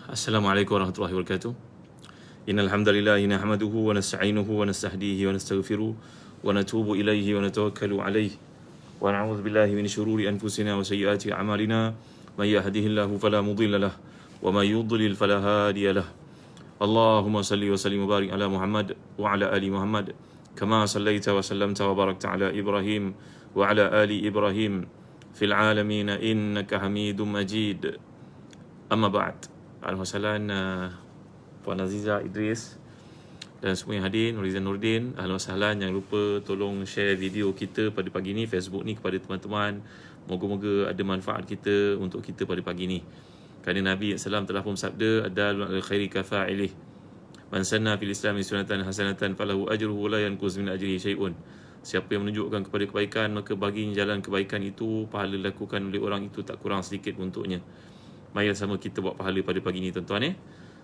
Assalamualaikum warahmatullahi wabarakatuh. Innal hamdalillah nahmaduhu wa nasta'inuhu wa nastahdihi wa nastaghfiruh wa natubu ilaihi wa natawakkalu alaihi wa na'udzu billahi min shururi anfusina wa sayyiati a'malina may yahdihillahu fala mudilla lah wa may yudlil fala hadiya lah. Allahumma salli wa sallim wa barik ala Muhammad wa ala ali Muhammad kama sallaita wa sallamta wa barakta ala Ibrahim wa ala ali Ibrahim fil alamin innaka Hamidum Majid. Amma ba'd. Alhamdulillah, Puan Aziza Idris dan semua yang hadir, Nurizan Nurdin, Alhamdulillah, jangan lupa tolong share video kita pada pagi ni, Facebook ni kepada teman-teman. Moga-moga ada manfaat kita untuk kita pada pagi ni. Kerana Nabi SAW telah pun sabda, adal khairi kafa'ilih. Man sanna fil Islami sunnatan hasanatan falahu ajruhu la yanqus min ajrihi syai'un. Siapa yang menunjukkan kepada kebaikan, maka baginya jalan kebaikan itu, pahala dilakukan oleh orang itu tak kurang sedikit untuknya. Mari sama kita buat pahala pada pagi ni tuan-tuan.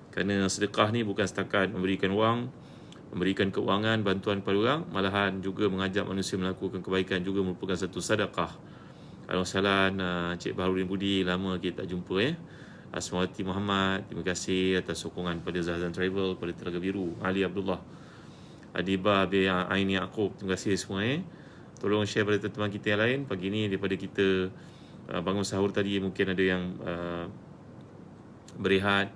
Kerana sedekah ni bukan setakat memberikan wang, memberikan keuangan, bantuan kepada orang, malahan juga mengajak manusia melakukan kebaikan juga merupakan satu sedekah. Alhamdulillah, Cik Baharudin Budi, lama kita tak jumpa Asmawati Muhammad, terima kasih atas sokongan pada Zahzan Travel, pada Telaga Biru, Ali Abdullah, Adiba bin Aini Yaakob, terima kasih semua Tolong share pada teman-teman kita yang lain. Pagi ni daripada kita bangun sahur tadi, mungkin ada yang berehat,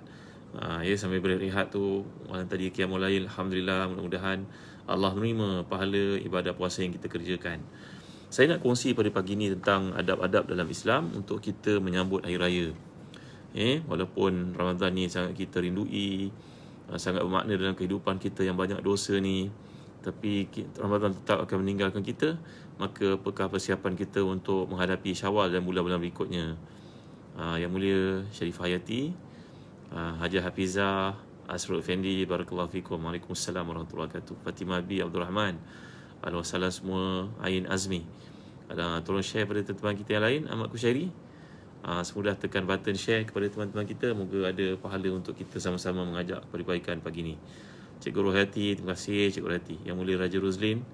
sambil berehat tu malam tadi qiyamul lail. Alhamdulillah, mudah-mudahan Allah menerima pahala ibadah puasa yang kita kerjakan. Saya nak kongsi pada pagi ni tentang adab-adab dalam Islam untuk kita menyambut hari raya. Walaupun Ramadan ni sangat kita rindui, sangat bermakna dalam kehidupan kita yang banyak dosa ni, tapi Ramadan tetap akan meninggalkan kita. Maka apakah persiapan kita untuk menghadapi Syawal dan bulan-bulan berikutnya? Yang mulia Syarif Hayati, Hajah Hafizah, Asrul Effendi, barakallahu fikum. Waalaikumsalam warahmatullahi wabarakatuh. Fatimah B. Abdul Rahman, Alhamdulillah semua. Ain Azmi, tolong share pada teman-teman kita yang lain. Ahmad Kushairi, semudah tekan button share kepada teman-teman kita. Moga ada pahala untuk kita sama-sama mengajak kepada kebaikan pagi ni. Cikgu Rohati, terima kasih Cikgu Rohati. Yang mulia Raja Ruzlin,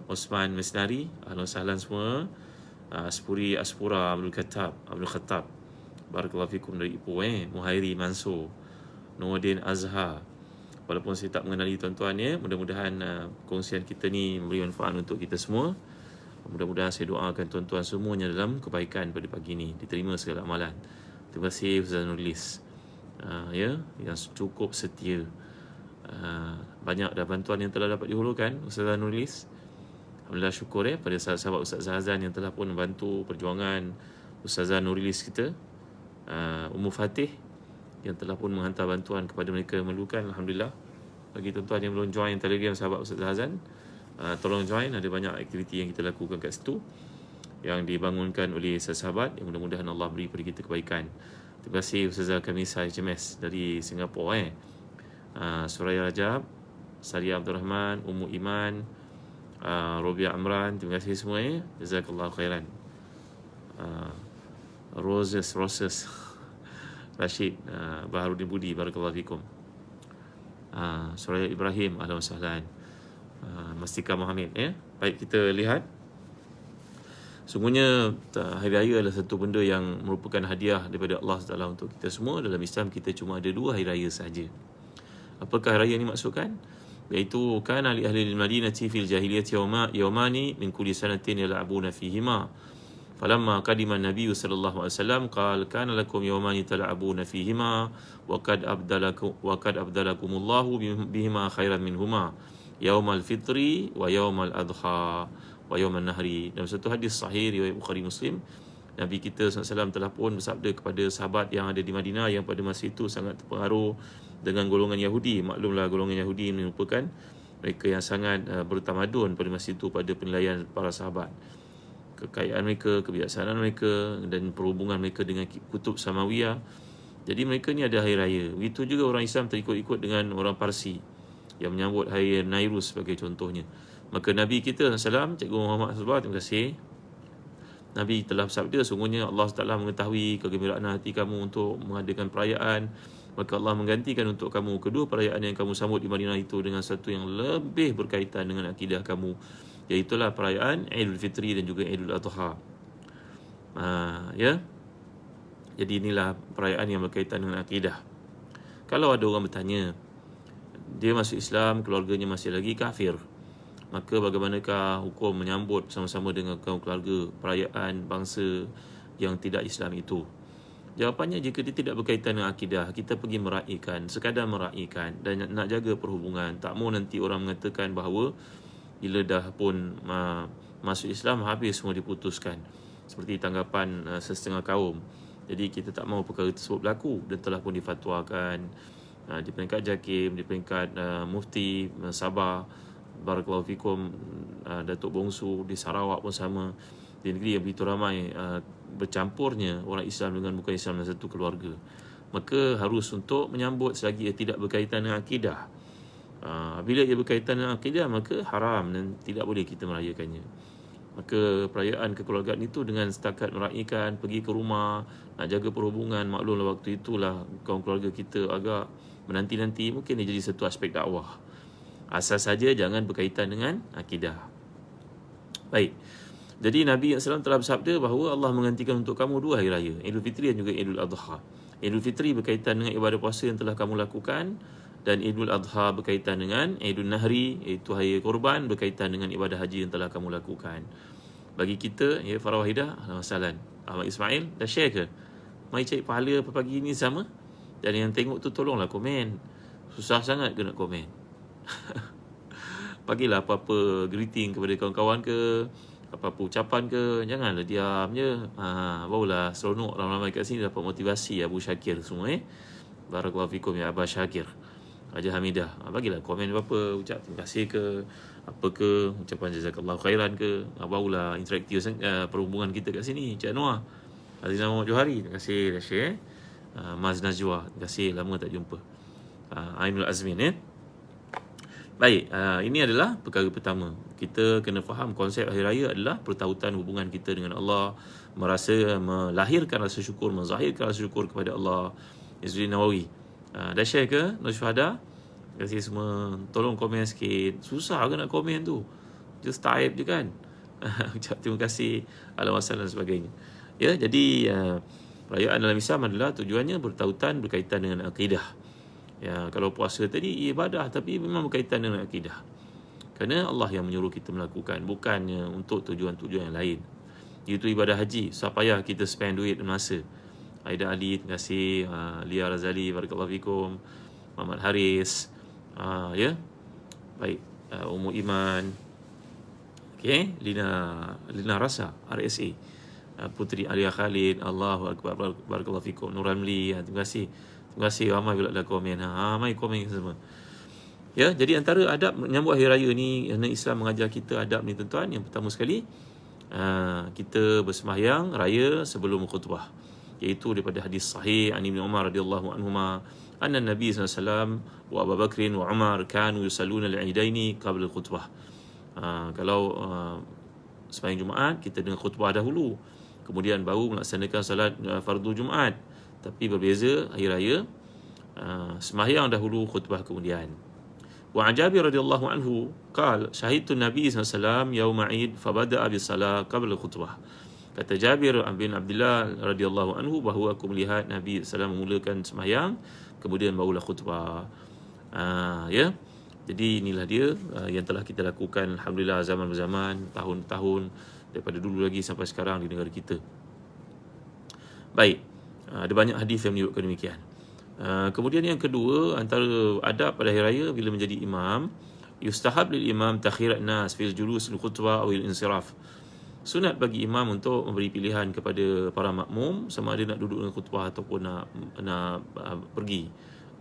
Osman Mesnari, ahlan sahlan semua. Aspuri Aspura Abdul Khattab, barakallahu fikum dari Ipoh. Muhairi Mansur, Nuruddin Azhar. Walaupun saya tak mengenali tuan-tuan mudah-mudahan kongsian kita ni memberi manfaat untuk kita semua. Mudah-mudahan saya doakan tuan-tuan semuanya dalam kebaikan pada pagi ni, diterima segala amalan. Terima kasih Ustaz Nurlis, yang cukup setia. Banyak dah bantuan yang telah dapat dihulurkan Ustazah Nurlis. Alhamdulillah, syukur pada sahabat-sahabat Ustaz Zahazan yang telah pun membantu perjuangan Ustazah Nurlis kita. Ummu Fatih yang telah pun menghantar bantuan kepada mereka yang memerlukan. Alhamdulillah. Bagi tuan-tuan yang belum join Telegram sahabat Ustaz Zahazan, tolong join. Ada banyak aktiviti yang kita lakukan kat situ yang dibangunkan oleh sahabat. Yang mudah-mudahan Allah beri kepada kita kebaikan. Terima kasih Ustazah Kamisa HMS dari Singapura. Suraya Rajab, Saria Abdul Rahman, Ummu Iman, Robia Amran, terima kasih semua Jazakallahu khairan. Roses Rashid, Baharudin Budi, barakallahu fikum. Suraya Ibrahim, ahlan sahlan. Mastika Muhammad. Baik, kita lihat. Sungguhnya hari raya adalah satu benda yang merupakan hadiah daripada Allah Taala untuk kita semua. Dalam Islam kita cuma ada 2 hari raya saja. Apakah hari raya ini maksudkan? Iaitu kana li ahli al-Madinati fil jahiliyyati yawmani min kulli sanatin yal'abuna fihima. Falamma qadima an-nabiy sallallahu alaihi wasallam qala kana lakum yawmani tal'abuna fihima wa qad abdalakumullahu bihima khairan minhuma yaumal fitri wa yaumal adha wa yauman nahri. Dalam satu hadis sahih riwayat Bukhari Muslim, Nabi kita SAW telah pun bersabda kepada sahabat yang ada di Madinah yang pada masa itu sangat terpengaruh dengan golongan Yahudi. Maklumlah golongan Yahudi ini merupakan mereka yang sangat bertamadun pada masa itu pada penilaian para sahabat. Kekayaan mereka, kebiasaan mereka dan perhubungan mereka dengan kutub Samawiyah. Jadi mereka ni ada hari raya. Begitu juga orang Islam terikut-ikut dengan orang Parsi yang menyambut hari Nairuz sebagai contohnya. Maka Nabi kita SAW, Cikgu Muhammad SAW, terima kasih, Nabi telah bersabda, sungguhnya Allah Taala mengetahui kegembiraan hati kamu untuk mengadakan perayaan, maka Allah menggantikan untuk kamu kedua perayaan yang kamu sambut di Madinah itu dengan satu yang lebih berkaitan dengan akidah kamu, iaitulah perayaan Aidul Fitri dan juga Aidul Adha. Jadi inilah perayaan yang berkaitan dengan akidah. Kalau ada orang bertanya, dia masuk Islam, keluarganya masih lagi kafir, maka bagaimanakah hukum menyambut sama-sama dengan kaum keluarga perayaan bangsa yang tidak Islam itu? Jawapannya, jika dia tidak berkaitan dengan akidah, kita pergi meraihkan, sekadar meraihkan dan nak jaga perhubungan. Tak mahu nanti orang mengatakan bahawa bila dah pun masuk Islam, habis semua diputuskan, seperti tanggapan setengah kaum. Jadi kita tak mahu perkara tersebut berlaku, dan telah pun difatwakan di peringkat JAKIM, di peringkat Mufti Sabah, Barakallahu fikum, Datuk Bongsu di Sarawak pun sama. Di negeri yang begitu ramai bercampurnya orang Islam dengan bukan Islam dalam satu keluarga, maka harus untuk menyambut selagi ia tidak berkaitan dengan akidah. Bila ia berkaitan dengan akidah, maka haram dan tidak boleh kita merayakannya. Maka perayaan kekeluargaan itu dengan setakat meraihkan, pergi ke rumah, nak jaga perhubungan. Maklumlah waktu itulah kaum keluarga kita agak menanti-nanti, mungkin dia jadi satu aspek dakwah. Asal saja jangan berkaitan dengan akidah. Baik. Jadi Nabi SAW telah bersabda bahawa Allah menggantikan untuk kamu 2 hari raya, Idul Fitri dan juga Idul Adha. Idul Fitri berkaitan dengan ibadah puasa yang telah kamu lakukan, dan Idul Adha berkaitan dengan Idul Nahri, iaitu hari korban, berkaitan dengan ibadah haji yang telah kamu lakukan. Bagi kita, ya Farah Wahidah, Ahlan Ahmad Ismail, dah share ke? Mari cari pahala pagi ni sama. Dan yang tengok tu tolonglah komen. Susah sangat ke nak komen. Bagilah apa-apa greeting kepada kawan-kawan ke, apa-apa ucapan ke, janganlah diam je. Barulah seronok ramai-ramai kat sini dapat motivasi Abu Syakir semua. Barakallahu fikum ya Abah Syakir, Haji Hamidah. Bagilah komen apa-apa, ucap terima kasih ke, apa ke, ucapan jazakallahu khairan ke. Barulah interaktif perhubungan kita kat sini. Cik Anwar, Azizah Muhammad Johari, terima kasih dah share. Maz Najwa, terima kasih, lama tak jumpa. Ainul Azmin Baik, ini adalah perkara pertama. Kita kena faham konsep hari raya adalah pertautan hubungan kita dengan Allah, melahirkan rasa syukur, menzahirkan rasa syukur kepada Allah. Izzuddin Nawawi, dah share ke Nur Syuhada? Terima kasih semua. Tolong komen sikit. Susah ke nak komen tu? Just type je kan. Ucap terima kasih, Alhamdulillah dan sebagainya. Ya, jadi perayaan dalam Islam adalah tujuannya bertautan, berkaitan dengan akidah. Ya, kalau puasa tadi ibadah, tapi memang berkaitan dengan akidah. Kerana Allah yang menyuruh kita melakukan, bukannya untuk tujuan-tujuan yang lain. Itu ibadah haji, so payah kita spend duit dan masa. Aida Ali, terima kasih. Lia Razali, barakallahu fikum. Muhammad Haris, ya. Baik, Ummu Iman. Okey, Lina Rasa, RSA. Putri Alia Khalid, Allahu Akbar, barakallahu fikum. Nur Ramli, terima kasih. Terima kasih ramai pula dah komen. Mai komen semua. Ya, jadi antara adab menyambut hari raya ni, kerana Islam mengajar kita adab ni tuan-tuan. Yang pertama sekali, kita bersembahyang raya sebelum khutbah, iaitu daripada hadis sahih an Ibn Umar radhiyallahu anhuma anna Nabi SAW wa Abu Bakr wa Umar kanu yusalluna al-idaini qabla al-khutbah. Kalau sembahyang Jumaat, kita dengar khutbah dahulu, kemudian baru melaksanakan salat fardu Jumaat. Tapi berbeza hari raya, sembahyang dahulu, khutbah kemudian. Wa Jabir radhiyallahu anhu qala syahidtu Nabi SAW yaum Eid fabada'a bis-salah qabla khutbah. Kata Jabir bin Abdullah radhiyallahu anhu bahawa aku melihat Nabi SAW memulakan sembahyang, kemudian barulah khutbah. Ya. Jadi inilah dia yang telah kita lakukan alhamdulillah zaman berzaman, tahun-tahun daripada dulu lagi sampai sekarang di negara kita. Baik. Ada banyak hadis yang menyebutkan demikian. Kemudian yang kedua, antara adab pada hari raya bila menjadi imam, yustahab lil imam takhirat nas fil julus lil khutbah atau al insiraf. Sunat bagi imam untuk memberi pilihan kepada para makmum sama ada nak duduk dengan khutbah ataupun nak pergi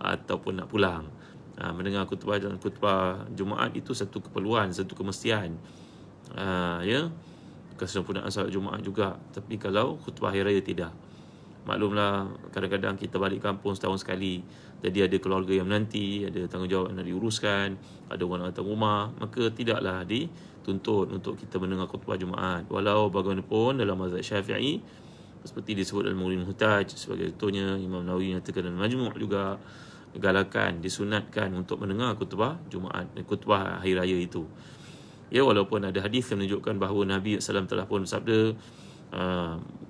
ataupun nak pulang. Mendengar khutbah dan khutbah Jumaat itu satu keperluan, satu kemestian. Ya, kesempurnaan salat Jumaat juga. Tapi kalau khutbah hari raya tidak. Maklumlah, kadang-kadang kita balik kampung setahun sekali, jadi ada keluarga yang menanti, ada tanggungjawab yang nak diuruskan, ada orang datang rumah, maka tidaklah dituntut untuk kita mendengar khutbah Jumaat. Walau bagaimanapun dalam mazhab Syafi'i, seperti disebut dalam Mughni Muhtaj, sebagai contohnya Imam Nawawi nyatakan dalam Majmu' juga, galakan, disunatkan untuk mendengar khutbah Jumaat, khutbah hari raya itu. Ya, walaupun ada hadis yang menunjukkan bahawa Nabi SAW telah pun bersabda,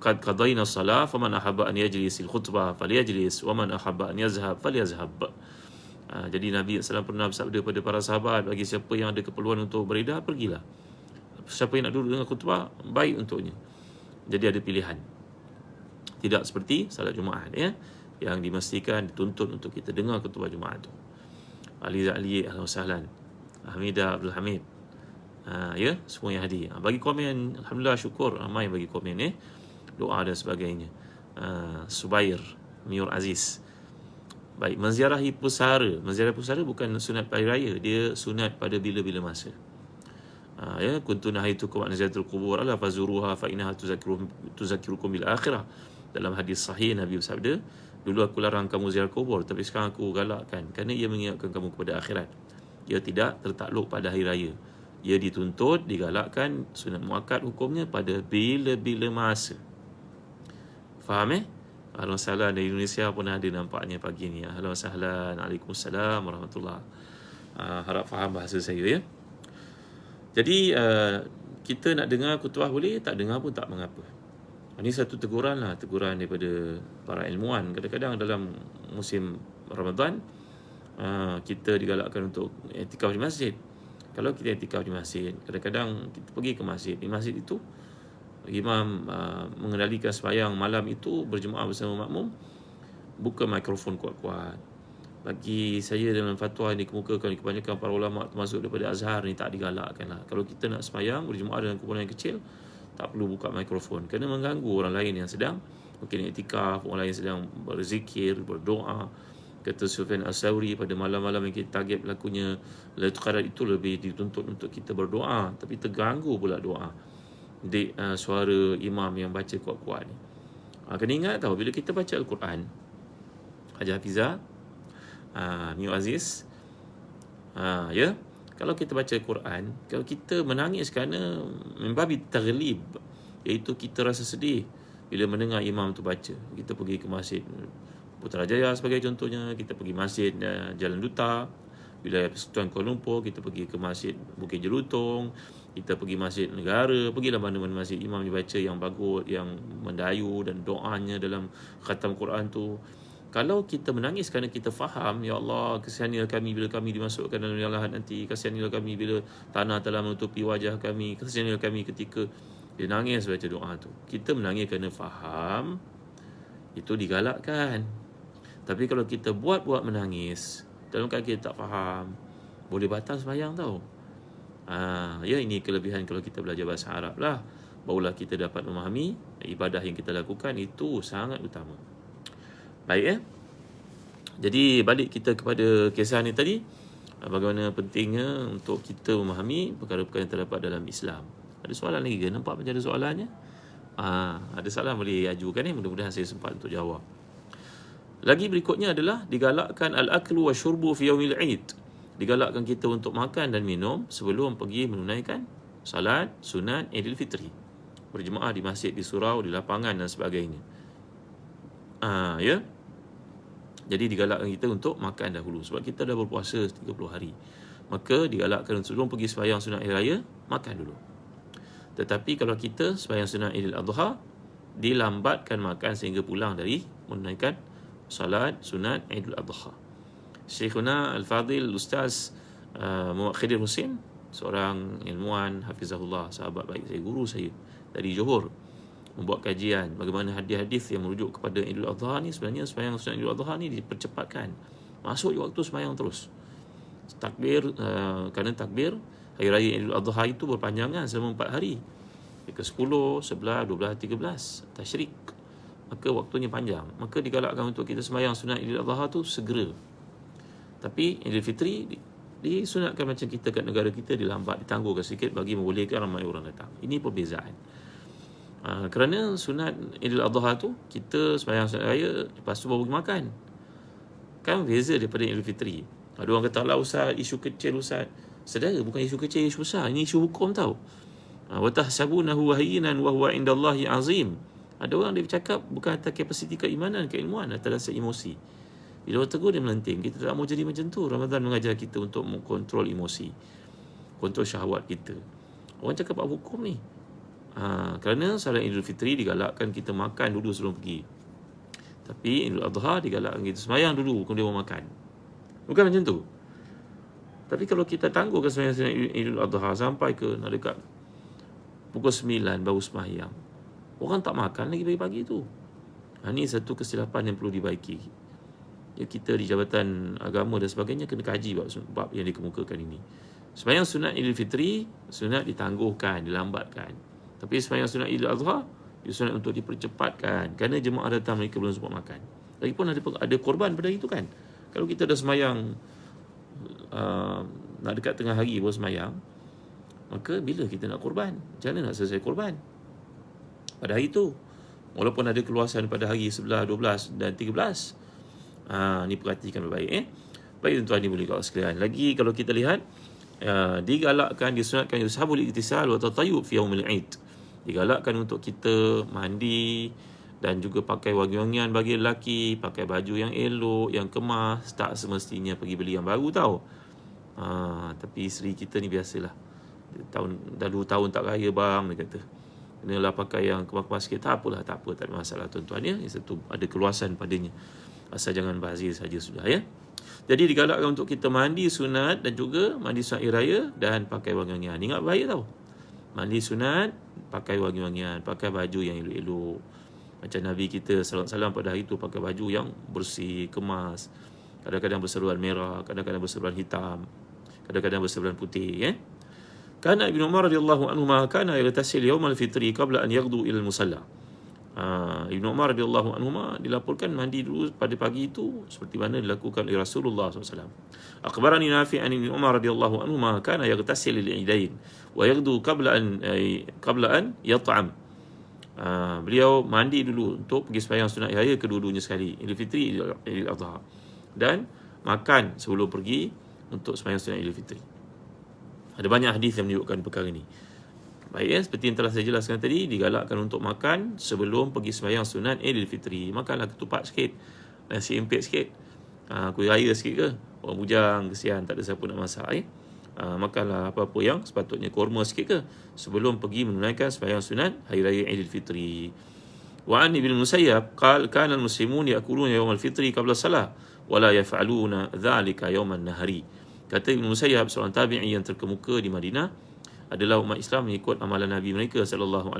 qad qadayna as-salah faman ahabba an yajlis al-khutbah falyajlis wa man ahabba an yazhab falyazhab. Jadi Nabi SAW pernah bersabda kepada para sahabat, bagi siapa yang ada keperluan untuk beredar, pergilah. Siapa yang nak duduk dengan khutbah, baik untuknya. Jadi ada pilihan. Tidak seperti salat Jumaat, ya, yang dimastikan dituntut untuk kita dengar khutbah Jumaat tu. Ali Za'li, ahlan wasahlan. Hamidah Abdul Hamid, ya, semua yang hadir. Bagi komen, alhamdulillah, syukur ramai bagi komen, doa dan sebagainya. Subair Miur Aziz. Baik, menziarahi pusara. Menziarahi pusara bukan sunat hari raya, dia sunat pada bila-bila masa. Ya, kuntu nahaitukum an ziyaratil qubur ala fazuruha fa innaha tuzakkirukum bil akhirah. Dalam hadis sahih Nabi bersabda, dulu aku larang kamu ziarah kubur, tapi sekarang aku galakkan kerana ia mengingatkan kamu kepada akhirat. Ia tidak tertakluk pada hari raya. Ia dituntut, digalakkan, sunat muakkad hukumnya pada bila-bila masa. Faham, Ahlan wasahlan, dari Indonesia pun ada nampaknya pagi ni. Ahlan wasahlan, Waalaikumsalam warahmatullahi. Harap faham bahasa saya, ya. Jadi kita nak dengar khutbah boleh, tak dengar pun tak mengapa. Ini satu teguran daripada para ilmuwan. Kadang-kadang dalam musim Ramadan kita digalakkan untuk i'tikaf di masjid. Kalau kita i'tikaf di masjid, kadang-kadang kita pergi ke masjid. Di masjid itu imam mengendalikan sembahyang malam itu berjemaah bersama makmum, buka mikrofon kuat-kuat. Bagi saya dalam fatwa yang dikemukakan kebanyakan para ulama termasuk daripada Azhar ni, tak digalakkan lah. Kalau kita nak sembahyang berjemaah dengan kumpulan yang kecil, tak perlu buka mikrofon kerana mengganggu orang lain yang sedang mungkin i'tikaf, orang lain sedang berzikir, berdoa. Kata Sufyan As-Sawri, pada malam-malam yang kita target berlakunya Lailatul Qadar itu lebih dituntut untuk kita berdoa, tapi terganggu pula doa di suara imam yang baca kuat-kuat ni. Kena ingat tahu, bila kita baca Al-Quran, Haji Hafizah, Miu Aziz, ya, kalau kita baca Al-Quran, kalau kita menangis kerana membabi taghlib, iaitu kita rasa sedih bila mendengar imam tu baca. Kita pergi ke masjid Putrajaya sebagai contohnya, kita pergi masjid Jalan Duta, wilayah Persekutuan Kuala Lumpur, kita pergi ke masjid Bukit Jelutong, kita pergi masjid negara, pergilah mana-mana masjid imam dibaca yang bagus, yang mendayu dan doanya dalam khatam Quran tu. Kalau kita menangis kerana kita faham, ya Allah, kasihanilah kami bila kami dimasukkan dalam liang lahat nanti, kasihanilah kami bila tanah telah menutupi wajah kami, kasihanilah kami ketika dia nangis baca doa tu. Kita menangis kerana faham, itu digalakkan. Tapi kalau kita buat-buat menangis dalam keadaan kita tak faham, boleh batal sembahyang tau. Ya, ini kelebihan kalau kita belajar bahasa Arab lah, barulah kita dapat memahami ibadah yang kita lakukan itu sangat utama. Baik, jadi balik kita kepada kisah ni tadi, bagaimana pentingnya untuk kita memahami perkara-perkara yang terdapat dalam Islam. Ada soalan lagi ke? Nampak macam ada soalannya? Ada soalan boleh ajukan ni, mudah-mudahan saya sempat untuk jawab. Lagi berikutnya adalah digalakkan al-aklu wa syurbu fi yaumil Eid. Digalakkan kita untuk makan dan minum sebelum pergi menunaikan salat sunat Aidilfitri, berjemaah di masjid, di surau, di lapangan dan sebagainya. Ya. Jadi digalakkan kita untuk makan dahulu sebab kita dah berpuasa 30 hari. Maka digalakkan sebelum pergi sembahyang sunat hari raya, makan dulu. Tetapi kalau kita sembahyang sunat Idul Adha, dilambatkan makan sehingga pulang dari menunaikan salat sunat Idul Adha. Syekhuna Al-Fadil Ustaz Muhammad Khidir Husin, seorang ilmuwan hafizahullah, sahabat baik saya, guru saya dari Johor, membuat kajian bagaimana hadis-hadis yang merujuk kepada Idul Adha ni, sebenarnya sembahyang sunat Idul Adha ni dipercepatkan. Masuk waktu sembahyang terus. Takbir, kerana takbir hari raya Idul Adha itu berpanjangan selama 4 hari. Ke-10, 11, 12, 13 tasyrik. Maka waktunya panjang. Maka digalakkan untuk kita sembahyang sunat Idul Adha tu segera. Tapi Idul Fitri disunatkan macam kita kat negara kita, dilambat, ditangguhkan sikit bagi membolehkan ramai orang datang. Ini perbezaan. Kerana sunat Idul Adha tu kita sembahyang sunat raya, lepas tu baru pergi makan. Kan beza daripada Idul Fitri. Ada orang kata, lah Ustaz, isu kecil Ustaz. Saudara, bukan isu kecil, isu besar. Ini isu hukum tau. Wa tahsabunahu hayyinan wa huwa indallahi azim. Ada orang dia bercakap bukan atas kapasiti keimanan, keilmuan, atas dasar emosi. Bila orang tegur dia melenting. Kita tak mau jadi macam tu. Ramadan mengajar kita untuk mengkontrol emosi, kontrol syahwat kita. Orang cakap apa hukum ni? Kerana solat Idul Fitri digalakkan kita makan dulu sebelum pergi. Tapi Idul Adha digalakkan kita sembahyang dulu kemudian baru makan. Bukan macam tu. Tapi kalau kita tangguhkan sembahyang sunat Idul Adha sampai ke nak dekat pukul 9 baru sembahyang, orang tak makan lagi pagi-pagi tu. Ini satu kesilapan yang perlu dibaiki. Ya, kita di Jabatan Agama dan sebagainya kena kaji bab yang dikemukakan ini. Sembahyang sunat Idul Fitri, sunat ditangguhkan, dilambatkan. Tapi sembahyang sunat Idul Adha, sunat untuk dipercepatkan. Kerana jemaah datang mereka belum sempat makan. Lagipun ada korban pada itu kan. Kalau kita dah sembahyang nak dekat tengah hari baru sembahyang, maka bila kita nak korban? Macam mana nak selesai korban pada hari itu? Walaupun ada keluasan pada hari 11, 12 dan 13. Ni perhatikan baik-baik. Baik tuan-tuan ni boleh kau sekalian. Lagi kalau kita lihat, digalakkan, disunatkan yushabul iktisal wa tatayub fi yaumil Eid. Digalakkan untuk kita mandi dan juga pakai wangi-wangian bagi lelaki, pakai baju yang elok, yang kemas. Tak semestinya pergi beli yang baru tau. Tapi isteri kita ni biasalah, dah 2 tahun tak raya bang, dia kata kenalah pakai yang kemas-kemas sikit. Tak apalah, tak ada masalah tuan-tuan ya. Satu ada keluasan padanya, asal jangan bazir saja sudah ya. Jadi digalakkan untuk kita mandi sunat dan juga mandi sunat hari raya dan pakai wangi-wangian. Ingat baik tau, mandi sunat, pakai wangi-wangian, pakai baju yang elok-elok. Macam Nabi kita SAW pada hari itu pakai baju yang bersih, kemas. Kadang-kadang berseluar merah, kadang-kadang berseluar hitam, kadang-kadang berseluar putih ya. Kana Ibnu Umar radhiyallahu anhu kana yaghtasil yaumal fitri qabla an yaghdu ila al-musalla. Ibnu Umar radhiyallahu anhu dilaporkan mandi dulu pada pagi itu seperti mana dilakukan oleh Rasulullah SAW. Akhbarani Nafi' an Ibnu Umar radhiyallahu anhu kana yaghtasil lil-idain wa yaghdu qabla an yat'am. Beliau mandi dulu untuk pergi sembahyang sunat raya kedua-duanya sekali, Idul Fitri, Idul Adha, dan makan sebelum pergi untuk sembahyang sunat Idul Fitri. Ada banyak hadis yang menunjukkan perkara ini. Baik ya, seperti yang telah saya jelaskan tadi, digalakkan untuk makan sebelum pergi sembahyang sunat Idul Fitri. Makanlah ketupat sikit, nasi empit sikit, kuih raya sikit ke, orang bujang kesian tak ada siapa nak masak makanlah apa-apa yang sepatutnya, kurma sikit ke, sebelum pergi menunaikan sembahyang sunat hari raya Idul Fitri. Wa an Ibn Musayyab qala kana al-muslimun ya'kuluna yawm al-fitri qabla salah wa la yaf'aluna dhalika yawm an-nahri. Kata Ibn Musayyab, seorang tabi'i yang terkemuka di Madinah, adalah umat Islam mengikut amalan Nabi mereka SAW,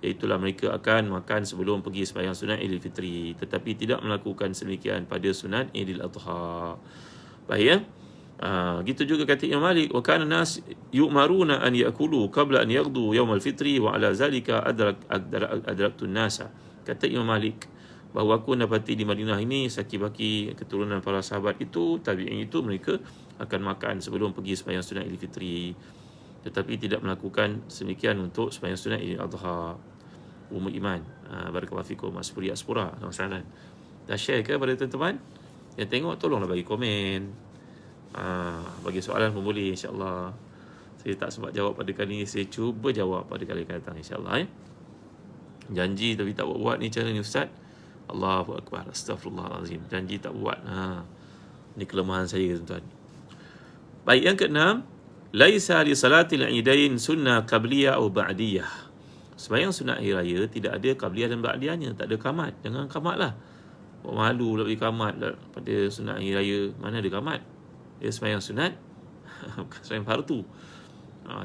iaitulah mereka akan makan sebelum pergi sembahyang sunat Idul Fitri, tetapi tidak melakukan sedemikian pada sunat Idul Adha. Baik ya. Gitu juga kata Imam Malik, wa kana nas yu'maruna an ya'kulu qabla an yaghdu yawm al-fitri wa ala zalika adraktu an-nasa. Kata Imam Malik, bahawa aku dapati di Madinah ini saki-baki keturunan para sahabat itu, tabi'in itu, mereka akan makan sebelum pergi sembahyang sunat Idul Fitri, tetapi tidak melakukan sedemikian untuk sembahyang sunat Idul Adha. Umur iman. Barakallahu fikum, Mas Puri Aspura. Assalamualaikum. Dah share ke pada teman-teman? Yang tengok tolonglah bagi komen. Bagi soalan pun boleh, insya-Allah. Saya tak sempat jawab pada kali ini, saya cuba jawab pada kali akan datang insya-Allah ya. Janji tapi tak buat ni cara ni ustaz. Allahu akbar, astagfirullahalazim. Janji tak buat. Ni kelemahan saya tuan-tuan. Baik, yang keenam, laisa li salatil idain sunnah qabliyah atau ba'diyah. Sembahyang sunat hari raya tidak ada qabliyah dan ba'diyahnya, tak ada qamat. Jangan qamatlah. Buat malu lah bagi qamat pada sunat hari raya, mana ada qamat. Dia sembahyang sunat, bukan sembahyang fardu.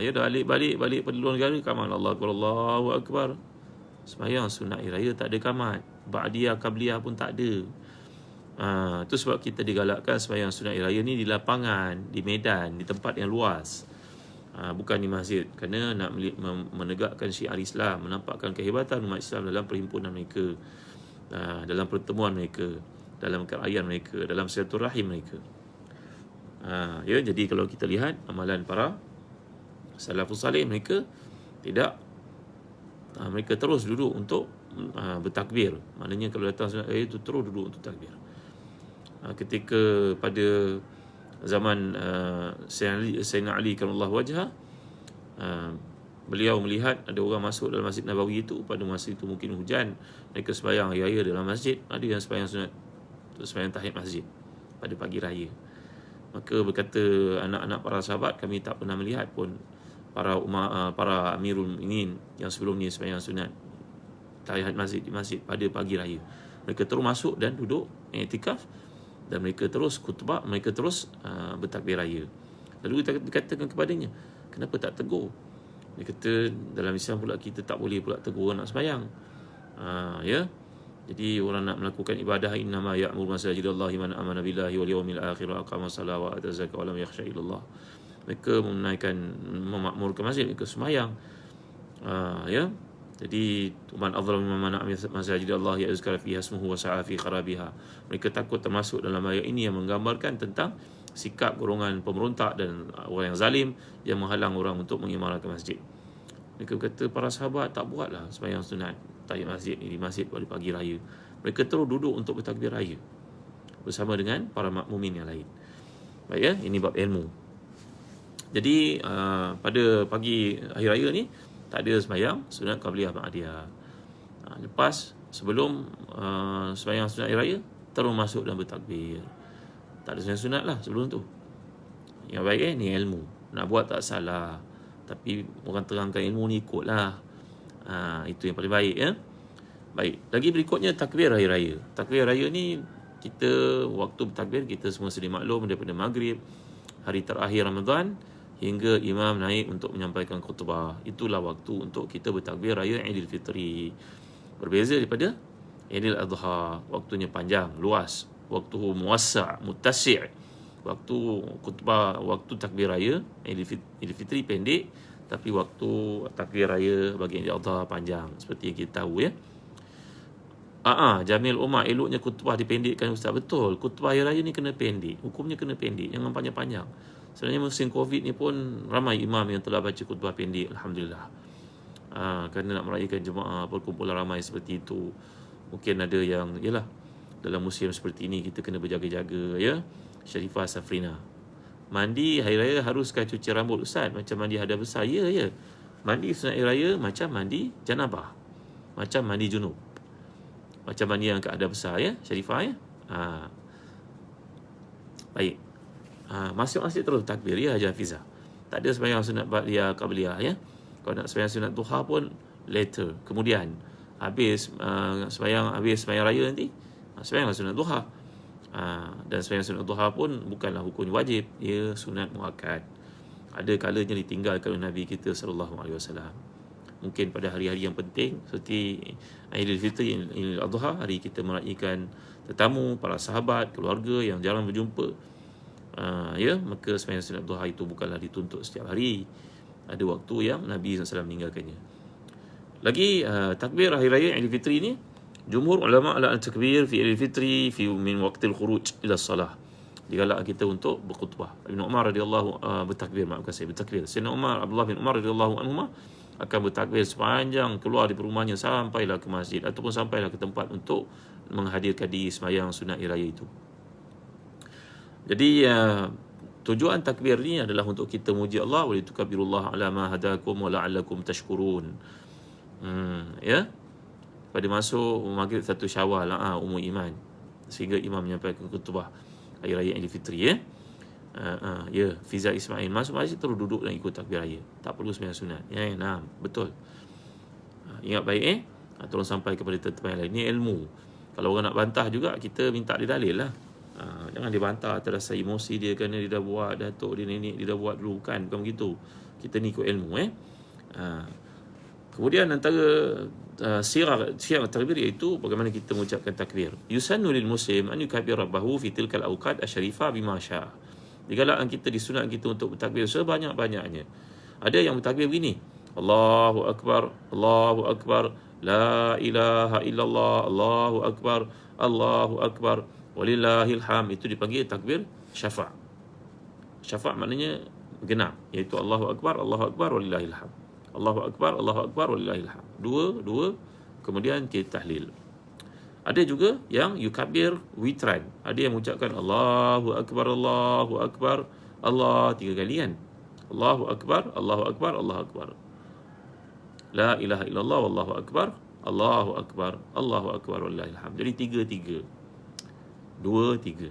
Ya dah balik pada luar negara, qamat Allahu akbar. Sembahyang sunat hari raya tak ada qamat, ba'diyah qabliyah pun tak ada. Itu sebab kita digalakkan sembahyang sunat hari raya ni di lapangan, di medan, di tempat yang luas, bukan di masjid, kerana nak menegakkan syiar Islam, menampakkan kehebatan umat Islam dalam perhimpunan mereka, dalam pertemuan mereka, dalam kerajaan mereka, dalam silaturahim mereka. Ya, jadi kalau kita lihat amalan para salafus salih, mereka tidak, mereka terus duduk untuk bertakbir. Maknanya kalau datang sunat raya itu terus duduk untuk takbir. Ketika pada zaman Sayyidina Ali karramallahu wajhah, beliau melihat ada orang masuk dalam Masjid Nabawi itu, pada masa itu mungkin hujan, mereka sembahyang hari raya dalam masjid, ada yang sembahyang sunat, sembahyang tahiyat masjid pada pagi raya. Maka berkata anak-anak para sahabat, kami tak pernah melihat pun para Amirul Mukminin yang sebelum ni sembahyang sunat tahiyat masjid di masjid pada pagi raya. Mereka terus masuk dan duduk iktikaf, dan mereka terus khutbah, mereka terus bertakbir raya. Lalu kita dikatakan kepadanya, kenapa tak tegur? Dia kata, dalam Islam pula kita tak boleh pula tegur orang nak sembahyang. Ya. Jadi orang nak melakukan ibadah, innama ya'muru masajidallahi man amana billahi wal yawmil akhir wa aqama salat wa ata zakat wa lam yakhsha illallah. Mereka memakmurkan masjid, mereka sembahyang. Ya. Jadi man adzlam mimman mana masajidallahi yazkara fiha ismuhu wa sa'a fi kharabiha. Mereka takut termasuk dalam ayat ini yang menggambarkan tentang sikap golongan pemberontak dan orang yang zalim yang menghalang orang untuk mengimarahkan masjid. Mereka kata para sahabat tak buatlah sembahyang sunat tahiyat masjid ni di masjid pada pagi raya. Mereka terus duduk untuk bertakbir raya bersama dengan para makmumin yang lain. Baik ya, ini bab ilmu. Jadi pada pagi hari raya ni tak ada sembahyang sunat qabliyah ba'diyah. Lepas sebelum sembahyang sunat hari raya terus masuk dan bertakbir. Tak ada sembahyang sunat lah sebelum tu. Yang baik ni ilmu. Nak buat tak salah, tapi orang terangkan ilmu ni ikutlah. Itu yang paling baik ya. Baik, lagi berikutnya takbir hari raya. Takbir raya ni kita waktu bertakbir kita semua sedia maklum daripada maghrib hari terakhir Ramadan hingga imam naik untuk menyampaikan khutbah. Itulah waktu untuk kita bertakbir raya Aidilfitri. Berbeza daripada Aidil Adha, waktunya panjang, luas. Waktu muwassa', muttasi'. Waktu khutbah, waktu takbir raya Aidilfitri pendek, tapi waktu takbir raya bagi Aidil Adha panjang, seperti yang kita tahu ya. Jamil Umar, eloknya khutbah dipendekkan Ustaz. Betul, khutbah hari raya ni kena pendek, hukumnya kena pendek, jangan panjang-panjang. Sebenarnya musim Covid ni pun ramai imam yang telah baca khutbah pendek, alhamdulillah. Kerana nak meraihkan jemaah, perkumpulan ramai seperti itu. Mungkin ada yang, yalah, dalam musim seperti ini kita kena berjaga-jaga ya. Syarifah Safrina, mandi hari raya haruskah cuci rambut Ustaz macam mandi hadas besar? Ya. Mandi sunat hari raya macam mandi janabah, macam mandi junub, macam mandi yang keadaan besar ya, Syarifah ya. Baik. Masuk masjid terus takbir ya Haji Hafizah. Tak ada sembahyang sunat ba'diyah qabliyah ya. Kalau nak sembahyang sunat duha pun later, kemudian habis sembahyang raya nanti sembahyang sunat duha. Dan sembahyang sunat duha pun bukanlah hukum wajib, ia sunat muakkad. Ada kalanya ditinggalkan oleh Nabi kita sallallahu alaihi wasallam. Mungkin pada hari-hari yang penting seperti Aidilfitri, Aidil Adha, hari kita meraihkan tetamu, para sahabat, keluarga yang jarang berjumpa, ya, maka sembahyang sunat duha itu bukanlah dituntut setiap hari. Ada waktu yang Nabi SAW meninggalkannya. Lagi takbir hari raya Aidilfitri ni, jumhur ulama ala takbir fi Aidilfitri fi min waqtil khuruj ila salah. Digalak kita untuk berkhutbah. Ibn Umar radhiyallahu bertakbir, bertakbir. Sayyidina Umar, Abdullah bin Umar radhiyallahu anhuma akan bertakbir sepanjang keluar di rumahnya sampailah ke masjid ataupun sampailah ke tempat untuk menghadirkan diri sembahyang sunat hari raya itu. Jadi tujuan takbir ni adalah untuk kita muji Allah, wa litukabbirullaha ala ma hadakum wa la'allakum tashkurun. Ya. Pada masuk maghrib 1 Syawal umur iman, sehingga imam menyampaikan khutbah hari raya Aidilfitri ya. Ya, Fiza Ismail masuk masjid terus duduk dan ikut takbir raya. Tak perlu sembahyang sunat. Ya, betul. Ingat baik tolong sampai kepada tetapan yang lain. Ini ilmu. Kalau orang nak bantah juga, kita minta dia dalil lah. Jangan dia bantah terasa emosi dia kerana dia dah buat, datuk dia, nenek dia dah buat dulu. Bukan begitu. Kita ni ikut ilmu Kemudian antara syiar takbir iaitu bagaimana kita mengucapkan takbir. Yusannu lil muslim an yukabbir rabbahu fi tilkal awqat asyrifah bima syaa. Digalakkan kita, disunat kita untuk bertakbir sebanyak-banyaknya. Ada yang bertakbir begini, Allahu akbar, Allahu akbar, la ilaha illallah, Allahu akbar, Allahu akbar, walillahil hamd. Itu dipanggil takbir syafa'. Syafa' maknanya genap, iaitu Allahu akbar, walillahil hamd. Allahu akbar, walillahil hamd. Dua, kemudian kita tahlil. Ada juga yang yukabbir witran. Ada yang mengucapkan Allahu akbar, Allahu akbar, Allah 3 kali kan. Allahu akbar, Allahu akbar, Allahu akbar. La ilaha illallah, wallahu akbar, Allahu akbar, Allahu akbar, wallahil hamd. Jadi 3-3. 2-3.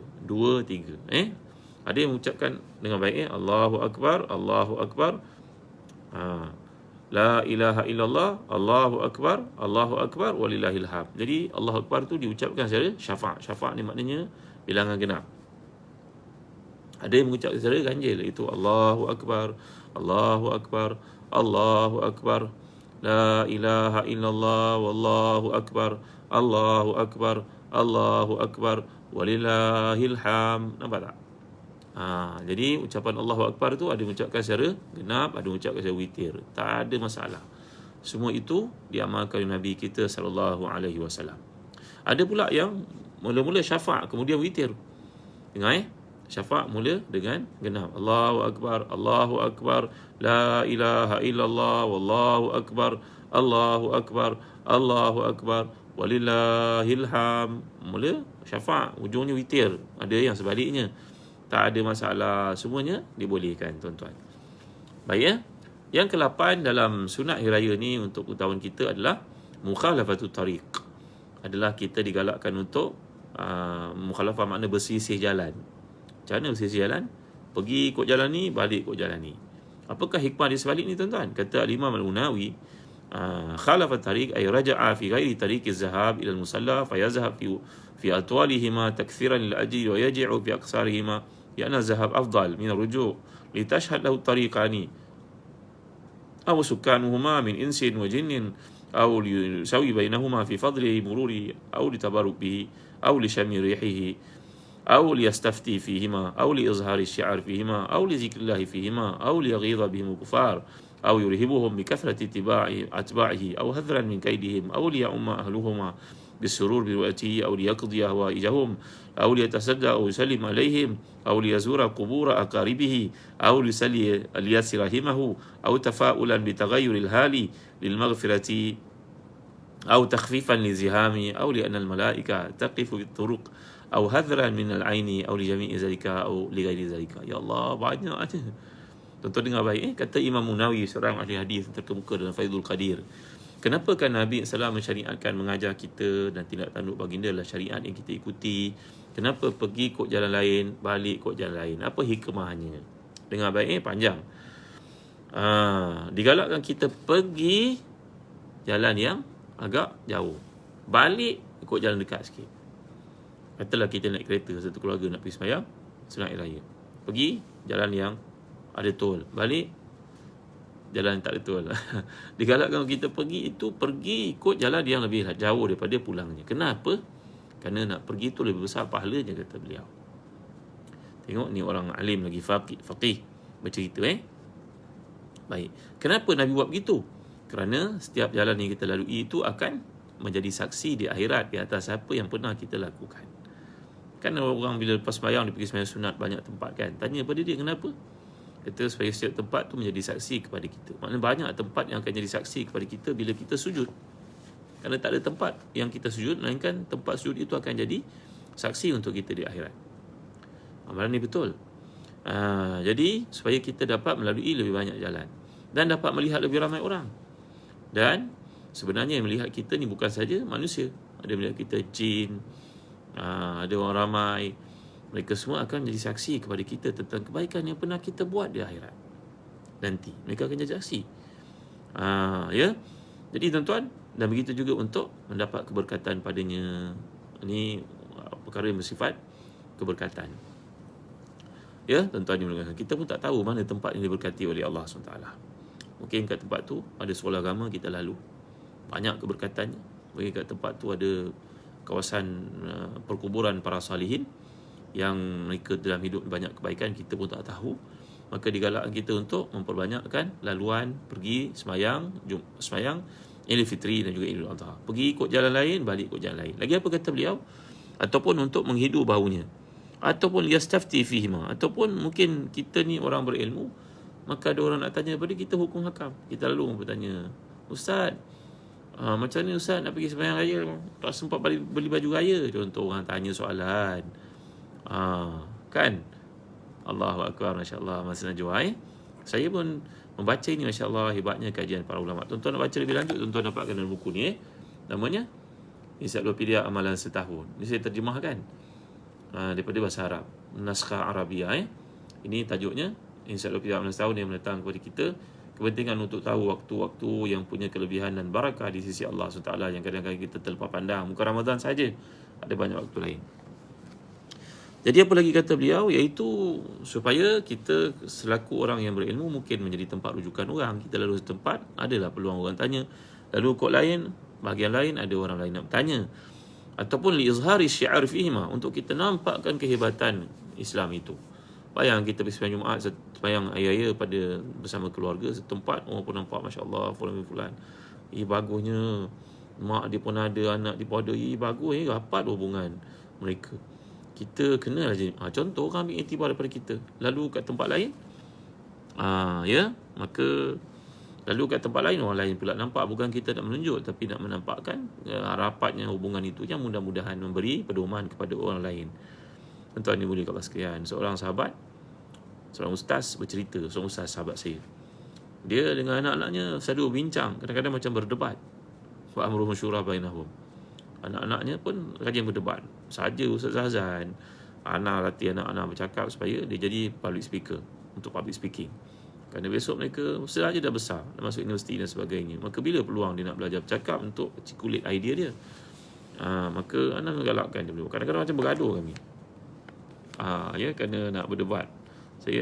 Ada yang mengucapkan dengan baik Allahu akbar, Allahu akbar, La ilaha illallah, Allahu akbar, walillahil hamd. Jadi Allahu akbar tu diucapkan secara syafa'. Syafa' ni maknanya bilangan genap. Ada yang mengucap secara ganjil, iaitu Allahu akbar, Allahu akbar, Allahu akbar, la ilaha illallah, wallahu akbar, Allahu akbar, Allahu akbar, walillahil hamd. Nampak tak? Jadi ucapan Allahu Akbar tu ada mengucapkan secara genap, ada mengucapkan secara witir. Tak ada masalah. Semua itu diamalkan oleh Nabi kita sallallahu alaihi wasallam. Ada pula yang mula-mula syafa' kemudian witir. Dengar syafa' mula dengan genap. Allahu Akbar, Allahu Akbar, la ilaha illallah, wallahu akbar, Allahu Akbar, Allahu Akbar, walillahil hamd. Mula syafa', ujungnya witir. Ada yang sebaliknya. Tak ada masalah, semuanya dibolehkan tuan-tuan. Baik ya. Yang ke-8 dalam sunat hari raya ni untuk pengetahuan kita adalah mukhalafatut tariq. Adalah kita digalakkan untuk mukhalafah makna bersisih jalan. Macam mana bersisih jalan? Pergi ikut jalan ni, balik ikut jalan ni. Apakah hikmah di sebalik ni tuan-tuan? Kata Al-Imam Al-Unawi, khalafat tariq ay raja'a fi ghairi tariqiz zahab ila al-musalla fayazhab fi atwalihima takthiran lil ajri wa yaji'u fi aqsarihima لأن الذهاب أفضل من الرجوع لتشهد له الطريقان أو سكانهما من إنس وجن أو ليسوي بينهما في فضل مروره أو لتبارك به أو لشم ريحه أو ليستفتي فيهما أو لإظهار الشعر فيهما أو لذكر الله فيهما أو ليغيظ بهم الكفار أو يرهبهم بكثرة أتباعه أو هذرا من كيدهم أو ليؤم أهلهما بالسرور برؤيته أو ليقضي هوائجهم أو ليتصدى أو يسلم عليهم أو ليزور قبور أقاربه أو ليسر رحمه أو تفاؤلا بتغير الحال للمغفرة أو تخفيفا للزهام أو لأن الملائكة تقف بالطرق أو هذرا من العين أو لجميع ذلك أو لغير ذلك. Ya Allah, banyak ada. Tuan-tuan dengar baik. Kata Imam Munawi, seorang ahli hadis terkemuka dalam Faidul Qadir, kenapa kan Nabi SAW mensyariatkan mengajar kita dan tindak tanduk baginda adalah syariat yang kita ikuti? Kenapa pergi ikut jalan lain, balik ikut jalan lain? Apa hikmahnya? Dengar baik, panjang. Digalakkan kita pergi jalan yang agak jauh, balik ikut jalan dekat sikit. Katalah kita naik kereta, satu keluarga nak pergi sembahyang sunat raya, pergi jalan yang ada tol, balik jalan tak ada tol. Digalakkan kita pergi itu, pergi ikut jalan yang lebih jauh daripada pulangnya. Kenapa? Kerana nak pergi itu lebih besar pahalanya, kata beliau. Tengok ni orang alim lagi, faqih bercerita. Baik. Kenapa Nabi buat begitu? Kerana setiap jalan yang kita lalui itu akan menjadi saksi di akhirat di atas apa yang pernah kita lakukan. Kan orang bila lepas sembahyang dia pergi sembahyang sunat banyak tempat kan. Tanya pada dia kenapa? Kata supaya setiap tempat tu menjadi saksi kepada kita. Maknanya banyak tempat yang akan jadi saksi kepada kita bila kita sujud. Kerana tak ada tempat yang kita sujud, melainkan tempat sujud itu akan jadi saksi untuk kita di akhirat. Amalan ni betul. Jadi supaya kita dapat melalui lebih banyak jalan dan dapat melihat lebih ramai orang. Dan sebenarnya yang melihat kita ni bukan saja manusia. Ada melihat kita jin, ada orang ramai. Mereka semua akan jadi saksi kepada kita tentang kebaikan yang pernah kita buat di akhirat nanti. Mereka akan jadi saksi. Ya. Jadi tuan-tuan, dan begitu juga untuk mendapat keberkatan padanya. Ini perkara yang bersifat keberkatan. Ya, tuan-tuan dimulakan. Kita pun tak tahu mana tempat yang diberkati oleh Allah SWT. Mungkin kat tempat tu ada sekolah agama kita lalu, banyak keberkatannya. Mungkin kat tempat tu ada kawasan perkuburan para salihin yang mereka dalam hidup banyak kebaikan, kita pun tak tahu. Maka digalakkan kita untuk memperbanyakkan laluan pergi semayang Idul Fitri dan juga Idul Adha. Pergi ikut jalan lain, balik ikut jalan lain. Lagi apa kata beliau? Ataupun untuk menghidu bahunya, ataupun yastafti fihima, ataupun mungkin kita ni orang berilmu, maka ada orang nak tanya pada kita hukum hakam. Kita lalu bertanya, Ustaz, macam ni Ustaz nak pergi sembahyang raya, tak sempat beli baju raya. Contoh orang tanya soalan. Kan? Allahu Akbar, Masya Allah. Masa Najwa, saya pun membaca ini, Masya Allah, hebatnya kajian para ulama. Tuan-tuan nak baca lebih lanjut, tuan-tuan dapatkan dalam buku ni. Namanya Ensiklopedia Amalan Setahun. Ini saya terjemahkan daripada bahasa Arab, Naskah Arabia. Ini tajuknya Ensiklopedia Amalan Setahun yang mendatang kepada kita kepentingan untuk tahu waktu-waktu yang punya kelebihan dan barakah di sisi Allah SWT yang kadang-kadang kita terlepas pandang. Bukan Ramadan saja, ada banyak waktu lain. Jadi apa lagi kata beliau, iaitu supaya kita selaku orang yang berilmu mungkin menjadi tempat rujukan orang. Kita lalu setempat, adalah peluang orang tanya. Lalu kod lain, bahagian lain ada orang lain nak bertanya. Ataupun li izhari syiar fihima, untuk kita nampakkan kehebatan Islam itu. Bayang kita pergi sembahyang Jumaat, sembahyang ayah-ayah pada bersama keluarga setempat, orang pun nampak masya-Allah fulan. Bagusnya mak dia pun ada, anak dia pun ada. Bagus, rapat hubungan mereka. Kita kena je. Contoh orang ambil iktibar daripada kita. Lalu kat tempat lain, maka lalu kat tempat lain orang lain pula nampak. Bukan kita nak menunjuk, tapi nak menampakkan rapatnya hubungan itu, yang mudah-mudahan memberi pedoman kepada orang lain. Tuan-tuan ni boleh kat sekalian, seorang sahabat, seorang ustaz bercerita, seorang ustaz sahabat saya. Dia dengan anak-anaknya selalu bincang, kadang-kadang macam berdebat. Wa amruhum syura bainahum. Anak-anaknya pun rajin berdebat. Saja Ustaz Azan, anak latih anak-anak bercakap supaya dia jadi public speaker, untuk public speaking. Kerana besok mereka saja dah besar, dah masuk universiti dan sebagainya. Maka bila peluang dia nak belajar bercakap untuk articulate idea dia? Maka anak menggalakkan dia. Kadang-kadang macam bergaduh kami. Kerana nak berdebat.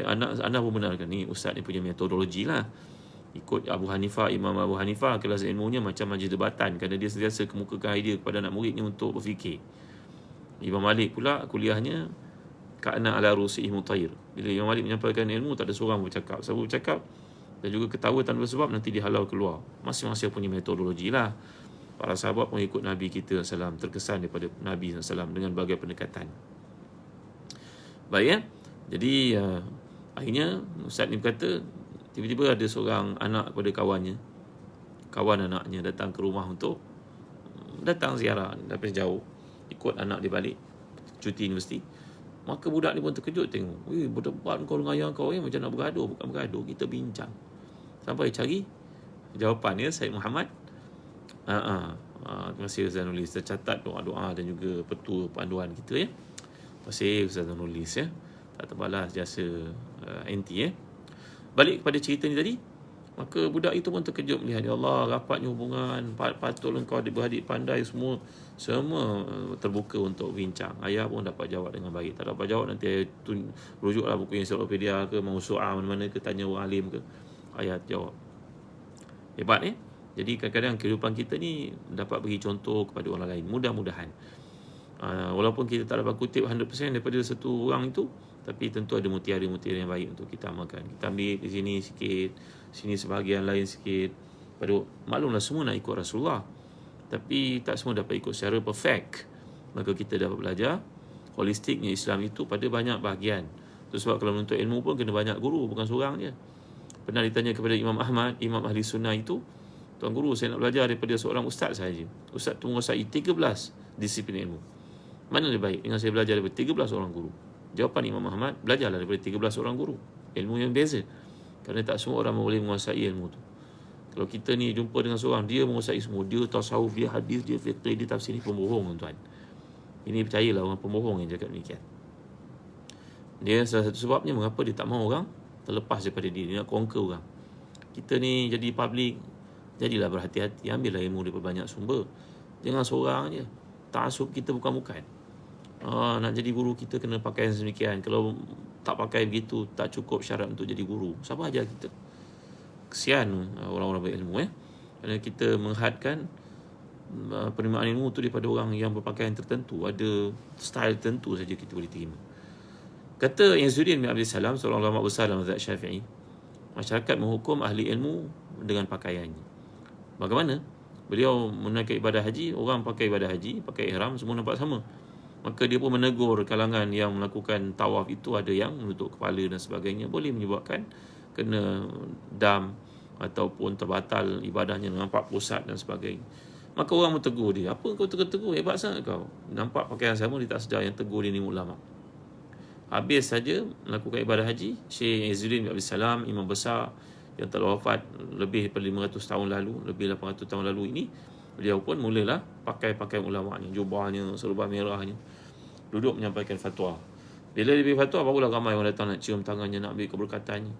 Anak pun benarkan ni ustaz ni punya metodologi lah. Ikut Abu Hanifah, Imam Abu Hanifah, kelas ilmunya macam majlis debatan, kerana dia sentiasa kemukakan idea kepada anak muridnya untuk berfikir. Imam Malik pula kuliahnya ka'na ala rusihi mutair. Bila Imam Malik menyampaikan ilmu, tak ada seorang bercakap. Siapa bercakap dan juga ketawa tanpa sebab, nanti dihalau keluar. Masing-masing punya metodologi lah. Para sahabat pun ikut Nabi kita SAW, terkesan daripada Nabi SAW dengan berbagai pendekatan. Baik ya. Jadi akhirnya Ustaz ni berkata, tiba-tiba ada seorang anak kepada kawan anaknya datang ke rumah untuk datang ziarah daripada jauh, ikut anak dia balik cuti universiti. Maka budak ni pun terkejut tengok, berdebat kau dengan ayah kau, macam nak bergaduh. Bukan bergaduh, kita bincang. Sampai cari jawapan Syed Muhammad. Terima kasih Ustaz Nulis, tercatat doa-doa dan juga petua panduan kita ya. Terima kasih Ustaz Nulis ya. Tak terbalas jasa NT ya. Balik kepada cerita ni tadi, maka budak itu pun terkejut melihat, ya Allah, rapatnya hubungan, patutlah kau beradik pandai, semua terbuka untuk bincang. Ayah pun dapat jawab dengan baik. Tak dapat jawab, nanti rujuklah buku ensiklopedia ke, mausu'ah mana-mana ke, tanya orang alim ke, ayah jawab. Hebat Jadi kadang-kadang kehidupan kita ni dapat bagi contoh kepada orang lain, mudah-mudahan. Walaupun kita tak dapat kutip 100% daripada satu orang itu, tapi tentu ada mutiara-mutiara yang baik untuk kita amalkan. Kita ambil di sini sikit, sini sebahagian lain sikit. Maklumlah semua nak ikut Rasulullah, tapi tak semua dapat ikut secara perfect. Maka kita dapat belajar holistiknya Islam itu pada banyak bahagian. Itu sebab kalau menuntut ilmu pun kena banyak guru, bukan seorang je. Pernah ditanya kepada Imam Ahmad, Imam Ahli Sunnah itu, Tuan Guru, saya nak belajar daripada seorang ustaz sahaja. Ustaz tu menguasai 13 disiplin ilmu. Mana lebih baik dengan saya belajar daripada 13 orang guru? Jawapan Imam Ahmad, belajarlah daripada 13 orang guru. Ilmu yang beza. Kerana tak semua orang boleh menguasai ilmu tu. Kalau kita ni jumpa dengan seorang, dia menguasai semua. Dia tasawuf, dia hadis, dia fiqh, dia tafsir, ni pembohong tuan. Ini percayalah, orang pembohong yang cakap demikian. Dia salah satu sebabnya mengapa dia tak mahu orang terlepas daripada dia. Dia nak conquer orang. Kita ni jadi public, jadilah berhati-hati. Ambillah ilmu daripada banyak sumber. Jangan seorang je. Ta'asub kita bukan-bukan. Nak jadi guru kita kena pakai sedemikian. Kalau tak pakai begitu, tak cukup syarat untuk jadi guru. Siapa ajar kita? Kesian orang-orang berilmu Kerana kita menghadkan penerimaan ilmu tu daripada orang yang berpakaian tertentu. Ada style tertentu saja kita boleh terima. Kata Izzuddin bin Abdul Salam, seorang ulama besar dalam mazhab Syafi'i, masyarakat menghukum ahli ilmu dengan pakaiannya. Bagaimana? Beliau menunaikan ibadah haji, orang pakai ibadah haji, pakai ihram, semua nampak sama. Maka dia pun menegur kalangan yang melakukan tawaf itu, ada yang menutup kepala dan sebagainya, boleh menyebabkan kena dam ataupun terbatal ibadahnya, nampak pusat dan sebagainya. Maka orang mentegur dia, apa kau tegur-tegur, hebat sangat kau, nampak pakaian sama, dia tak sedar. Yang tegur dia ni ulama. Habis saja melakukan ibadah haji, Syekh Izzuddin bin Abdul Salam, imam besar yang telah wafat lebih daripada 500 tahun lalu, lebih 800 tahun lalu ini, beliau pun mulalah pakai pakaian ulama'nya, jubahnya, serban merahnya, duduk menyampaikan fatwa. Bila dia beri fatwa, barulah ramai orang datang nak cium tangannya, nak ambil keberkatannya.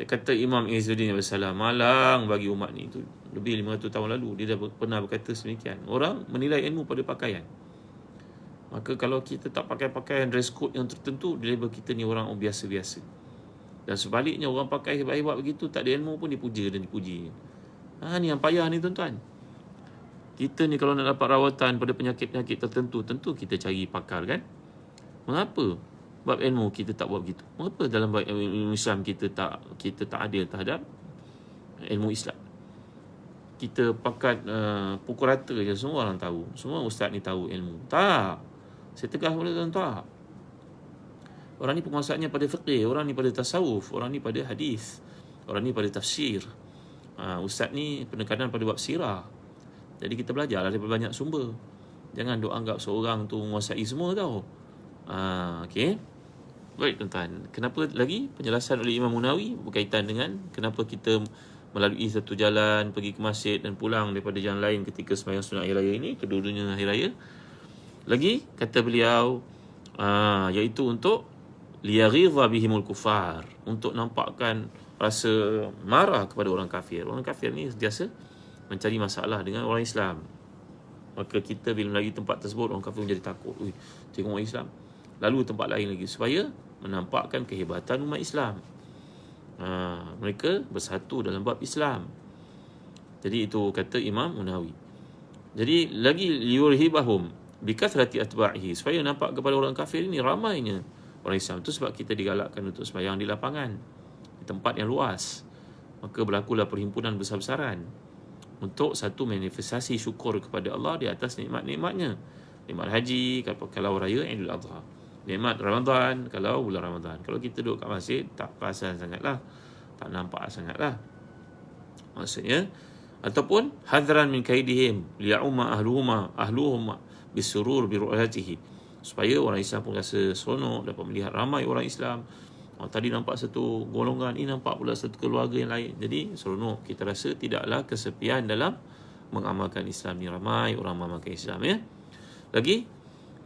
Dia kata Imam Izzuddin Abdul Salam, malang bagi umat ni. Itu lebih 500 tahun lalu dia dah pernah berkata sedemikian. Orang menilai ilmu pada pakaian. Maka kalau kita tak pakai pakaian dress code yang tertentu, dia label kita ni orang biasa-biasa. Dan sebaliknya, orang pakai hebat-hebat begitu, tak ada ilmu pun dipuja dan dipuji. Ni yang payah ni tuan-tuan. Kita ni kalau nak dapat rawatan pada penyakit-penyakit tertentu, tentu kita cari pakar kan. Mengapa bab ilmu kita tak buat begitu? Mengapa dalam bab ilmu Islam kita tak adil terhadap ilmu Islam? Kita pakat pukul rata je, semua orang tahu. Semua ustaz ni tahu ilmu. Tak. Saya tegas pada tuan-tuan. Orang ni penguasaannya pada fiqh, orang ni pada tasawuf, orang ni pada hadis, orang ni pada tafsir. Ustaz ni penekanan pada bab sirah. Jadi kita belajarlah daripada banyak sumber. Jangan duk anggap seorang tu menguasai semua tau. Okey. Baik tuan-tuan. Kenapa lagi penjelasan oleh Imam Munawi berkaitan dengan kenapa kita melalui satu jalan pergi ke masjid dan pulang daripada jalan lain ketika sembahyang sunat hari raya ini, kedua-duanya hari raya. Lagi kata beliau iaitu untuk liyaghidha bihimul kufar, untuk nampakkan rasa marah kepada orang kafir. Orang kafir ni sentiasa mencari masalah dengan orang Islam. Maka kita bila melalui tempat tersebut, orang kafir menjadi takut. Tengok orang Islam. Lalu tempat lain lagi supaya menampakkan kehebatan umat Islam. Mereka bersatu dalam bab Islam. Jadi itu kata Imam Munawi. Jadi lagi liyurhibahum bikathrati atba'ihi, supaya nampak kepada orang kafir ini ramainya orang Islam. Itu sebab kita digalakkan untuk sembahyang di lapangan, di tempat yang luas. Maka berlakulah perhimpunan besar-besaran untuk satu manifestasi syukur kepada Allah di atas nikmat-nikmatnya. Nikmat haji kalau raya Idul Adha, nikmat Ramadan kalau bulan Ramadan. Kalau kita duduk kat masjid, tak perasan sangatlah, tak nampak sangatlah. Maksudnya, ataupun hadran min kaidihim liya'umma ahluhum bisurur bi ru'yatihi, supaya orang Islam pun rasa seronok dapat melihat ramai orang Islam. Tadi nampak satu golongan, ini nampak pula satu keluarga yang lain. Jadi seronok, kita rasa tidaklah kesepian dalam mengamalkan Islam ni. Ramai orang mengamalkan Islam ya. Lagi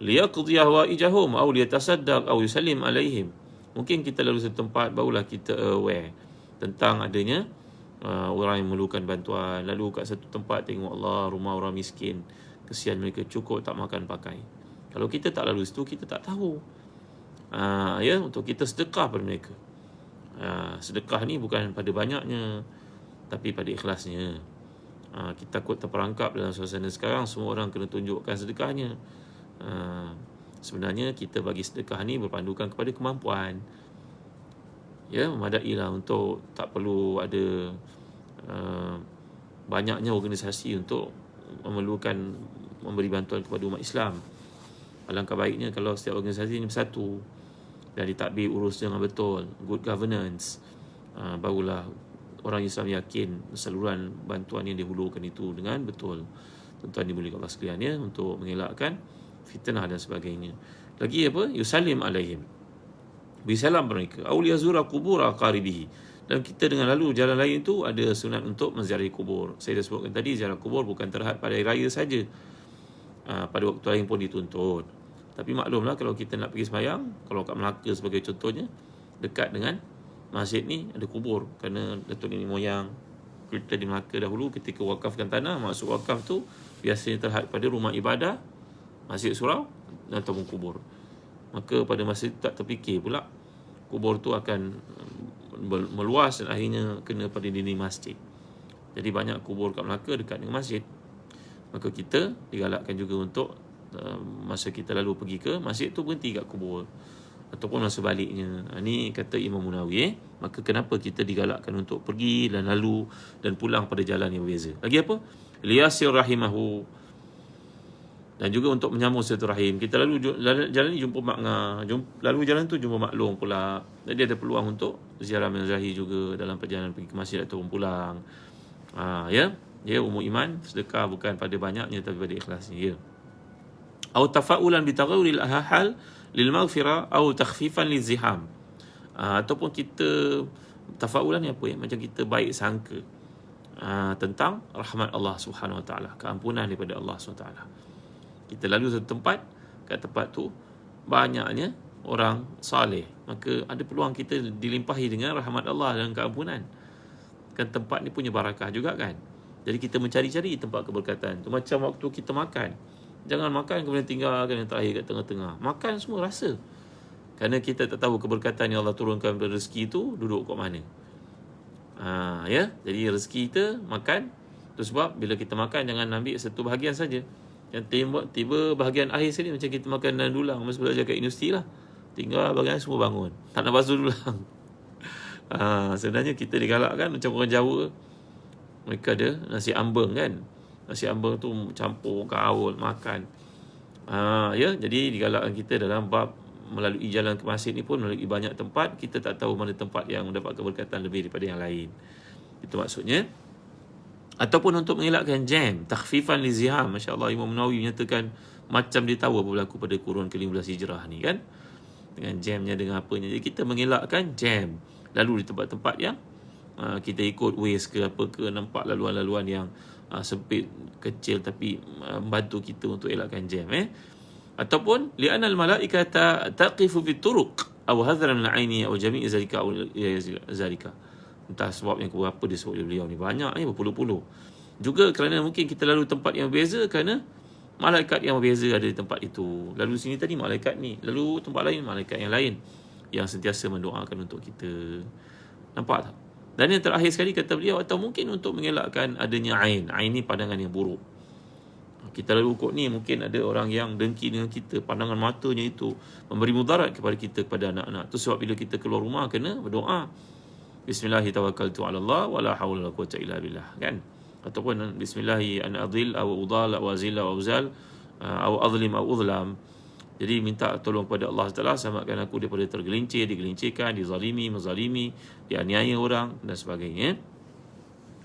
liyaqdi hawaijahum aw liyatasaddaq aw yusallim alaihim. Mungkin kita lalu satu tempat, barulah kita aware tentang adanya orang yang memerlukan bantuan. Lalu kat satu tempat tengok Allah, rumah orang miskin, kesian mereka, cukup tak makan pakai. Kalau kita tak lalu situ, kita tak tahu. Untuk kita sedekah pada mereka. Sedekah ni bukan pada banyaknya, tapi pada ikhlasnya. Kita takut terperangkap dalam suasana sekarang, semua orang kena tunjukkan sedekahnya. Sebenarnya kita bagi sedekah ni berpandukan kepada kemampuan. Memadailah untuk tak perlu ada banyaknya organisasi untuk memerlukan memberi bantuan kepada umat Islam. Alangkah baiknya kalau setiap organisasi ini bersatu dan ditadbir urus dengan betul, good governance, barulah orang Islam yakin saluran bantuan yang dihulurkan itu dengan betul. Tuan-tuan dimuliakan Allah sekalian ya, untuk mengelakkan fitnah dan sebagainya. Lagi apa? Yusallim alaihim, bisalam mereka. Aw liyazura qubur aqaribihi. Dan kita dengan lalu jalan lain itu ada sunat untuk menziarahi kubur. Saya dah sebutkan tadi, ziarah kubur bukan terhad pada hari raya saja. Pada waktu lain pun dituntut. Tapi maklumlah kalau kita nak pergi sembahyang, kalau kat Melaka sebagai contohnya, dekat dengan masjid ni ada kubur, kerana datuk nenek moyang kita di Melaka dahulu ketika wakafkan tanah, maksud wakaf tu biasanya terhad pada rumah ibadah, masjid surau ataupun kubur. Maka pada masa itu tak terfikir pula kubur tu akan meluas dan akhirnya kena pada dinding masjid. Jadi banyak kubur kat Melaka dekat dengan masjid. Maka kita digalakkan juga untuk masa kita lalu pergi ke masjid tu berhenti kat kubur, ataupun masa baliknya. Ni kata Imam Munawi. Maka kenapa kita digalakkan untuk pergi dan lalu dan pulang pada jalan yang berbeza. Lagi apa? Liyasir rahimahu, dan juga untuk menyambung silaturahim. Kita lalu jalan ni jumpa makna, lalu jalan tu jumpa maklum pula. Jadi ada peluang untuk ziarah menziarahi juga dalam perjalanan pergi ke masjid ataupun pulang. Ya, umur iman, sedekah bukan pada banyaknya tapi pada ikhlasnya. Ya. Atau tafa'ulan bi taghayyuril ahal lil maghfirah atau takhfifan liziham. Ataupun kita tafa'ulan ni apa ya? Macam kita baik sangka tentang rahmat Allah Subhanahu Wa Taala, keampunan daripada Allah Subhanahu Wa Taala. Kita lalu satu tempat, kat tempat tu banyaknya orang saleh, maka ada peluang kita dilimpahi dengan rahmat Allah dan keampunan. Kan tempat ni punya barakah juga kan. Jadi kita mencari-cari tempat keberkatan. Tu macam waktu kita makan. Jangan makan kemudian tinggalkan yang terakhir kat tengah-tengah. Makan semua rasa. Kerana kita tak tahu keberkatan yang Allah turunkan pada rezeki tu duduk kat mana. Ya, jadi rezeki kita makan. Tu sebab bila kita makan jangan ambil satu bahagian saja. Yang tiba bahagian akhir sini macam kita makan dan dulang masa belajar kat universiti lah. Tinggal bahagian semua bangun. Tak nak basuh dulang. Sebenarnya kita digalakkan macam orang Jawa. Mereka ada nasi ambeng kan. Nasi ambeng tu campur kaul makan. Ya, jadi digalakkan kita dalam bab melalui jalan ke masjid ni pun melalui banyak tempat, kita tak tahu mana tempat yang mendapat keberkatan lebih daripada yang lain. Itu maksudnya. Ataupun untuk mengelakkan jam, takhfifan li ziham. Masya-Allah, Imam Nawawi menyatakan macam dia tahu apa berlaku pada kurun ke-15 Hijrah ni kan. Dengan jamnya, dengan apanya. Jadi kita mengelakkan jam. Lalu di tempat-tempat yang kita ikut Waze ke apa ke, nampak laluan-laluan yang sempit, kecil, tapi membantu kita untuk elakkan jam. Ataupun li'anna al-malaikata taqifu fi turuq aw hadhara min al-'aini aw jami' zalika aw zalika. Entah sebab yang berapa dia sebut beliau ni, banyak ni, berpuluh-puluh. Juga kerana mungkin kita lalu tempat yang berbeza kerana malaikat yang berbeza ada di tempat itu. Lalu sini tadi malaikat ni, lalu tempat lain malaikat yang lain yang sentiasa mendoakan untuk kita. Nampak tak? Dan yang terakhir sekali kata beliau, atau mungkin untuk mengelakkan adanya ain. Ain ni pandangan yang buruk. Kita lalu kot ni, mungkin ada orang yang dengki dengan kita, pandangan matanya itu memberi mudarat kepada kita, kepada anak-anak. Itu sebab bila kita keluar rumah kena berdoa. Bismillahirrahmanirrahim wala haula wala quwwata illa billah kan. Ataupun bismillahi an adil aw udal aw azil aw uzal aw adlim aw udlam. Jadi minta tolong pada Allah Taala selamatkan aku daripada tergelincir, digelincirkan, dizalimi, menzalimi, dianiaya orang dan sebagainya.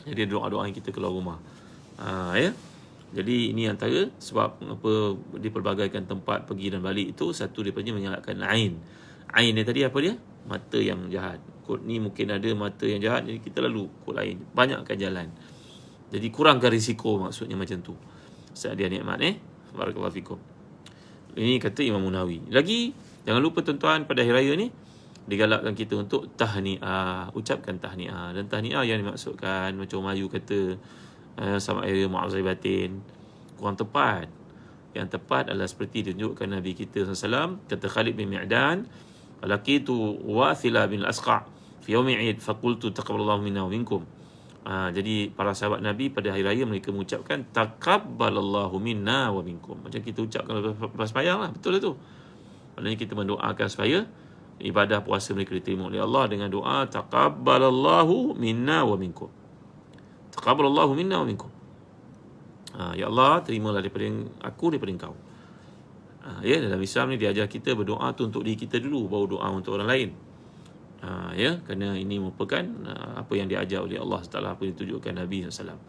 Jadi doa-doa yang kita keluar rumah. Ya. Jadi ini antara sebab apa dipelbagaikan tempat pergi dan balik itu, satu daripadanya menyalakan ain. Ain ni tadi apa dia? Mata yang jahat. Kod ni mungkin ada mata yang jahat, jadi kita lalu kod lain. Banyakkan jalan. Jadi kurangkan risiko, maksudnya macam tu. Saat dia nikmat Barakallahu fikum. Ini kata Imam Nawawi. Lagi jangan lupa tuan-tuan, pada hari raya ni digalakkan kita untuk tahniah, ucapkan tahniah. Dan tahniah yang dimaksudkan macam Melayu kata sama air maaf zahir batin, kurang tepat. Yang tepat adalah seperti ditunjukkan Nabi kita SAW, kata Khalid bin Mi'dan, laqitu Wathila bin al-Asqa' fi yawmi 'id faqultu taqabbalallahu minna wa minkum. Jadi para sahabat Nabi pada hari raya mereka mengucapkan taqabbalallahu minna wa minkum. Macam kita ucapkan lepas sembahyang lah, betul lah tu. Maknanya kita mendoakan supaya ibadah puasa mereka diterima oleh Allah dengan doa taqabbalallahu minna wa minkum. Taqabbalallahu minna wa minkum. Ya Allah, terimalah daripada aku, daripada engkau. Ya, dalam Islam ni diajar kita berdoa tu untuk diri kita dulu, baru doa untuk orang lain. Ya, kerana ini merupakan apa yang diajar oleh Allah Taala, apa yang ditunjukkan Nabi SAW.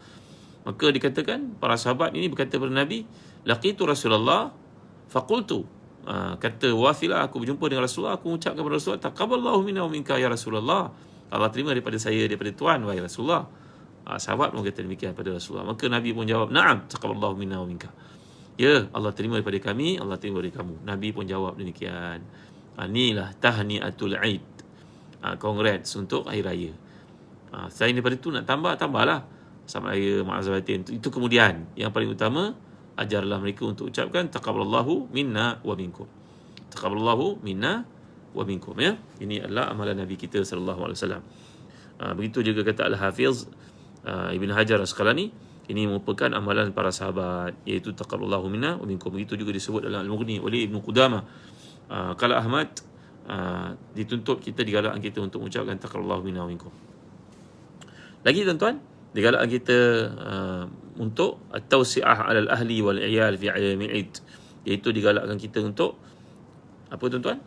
Maka dikatakan para sahabat ini berkata kepada Nabi, laqitu Rasulullah faqultu, kata Wathilah, aku berjumpa dengan Rasulullah, aku mengucapkan kepada Rasulullah, taqabbalallahu minna wa minka ya Rasulullah. Allah terima daripada saya, daripada Tuhan wahai Rasulullah. Sahabat pun kata demikian pada Rasulullah. Maka Nabi pun jawab, na'am taqabbalallahu minna wa minka. Ya, Allah terima daripada kami, Allah terima daripada kamu. Nabi pun jawab demikian. Inilah tahniatul Aid. Congrats untuk hari raya. Selain daripada itu nak tambahlah sama raya ma'azabatin. Itu kemudian. Yang paling utama, ajarlah mereka untuk ucapkan taqabbalallahu minna wa minkum. Taqabbalallahu minna wa minkum, ya. Ini adalah amalan Nabi kita sallallahu alaihi wasallam. Begitu juga kata Al-Hafiz Ibn Hajar Asqalani, ini merupakan amalan para sahabat, iaitu taqabbalallahu minna wa minkum. Begitu juga disebut dalam Al-Mughni oleh Ibn Qudamah. Kalau Ahmad dituntut kita, digalakkan kita untuk mengucapkan taqabbalallahu minna wa minkum. Lagi tuan-tuan, digalakkan kita untuk at-tawsi'ah 'alal ahli wal 'iyal fi 'ayamil 'id, iaitu digalakkan kita untuk apa tuan-tuan?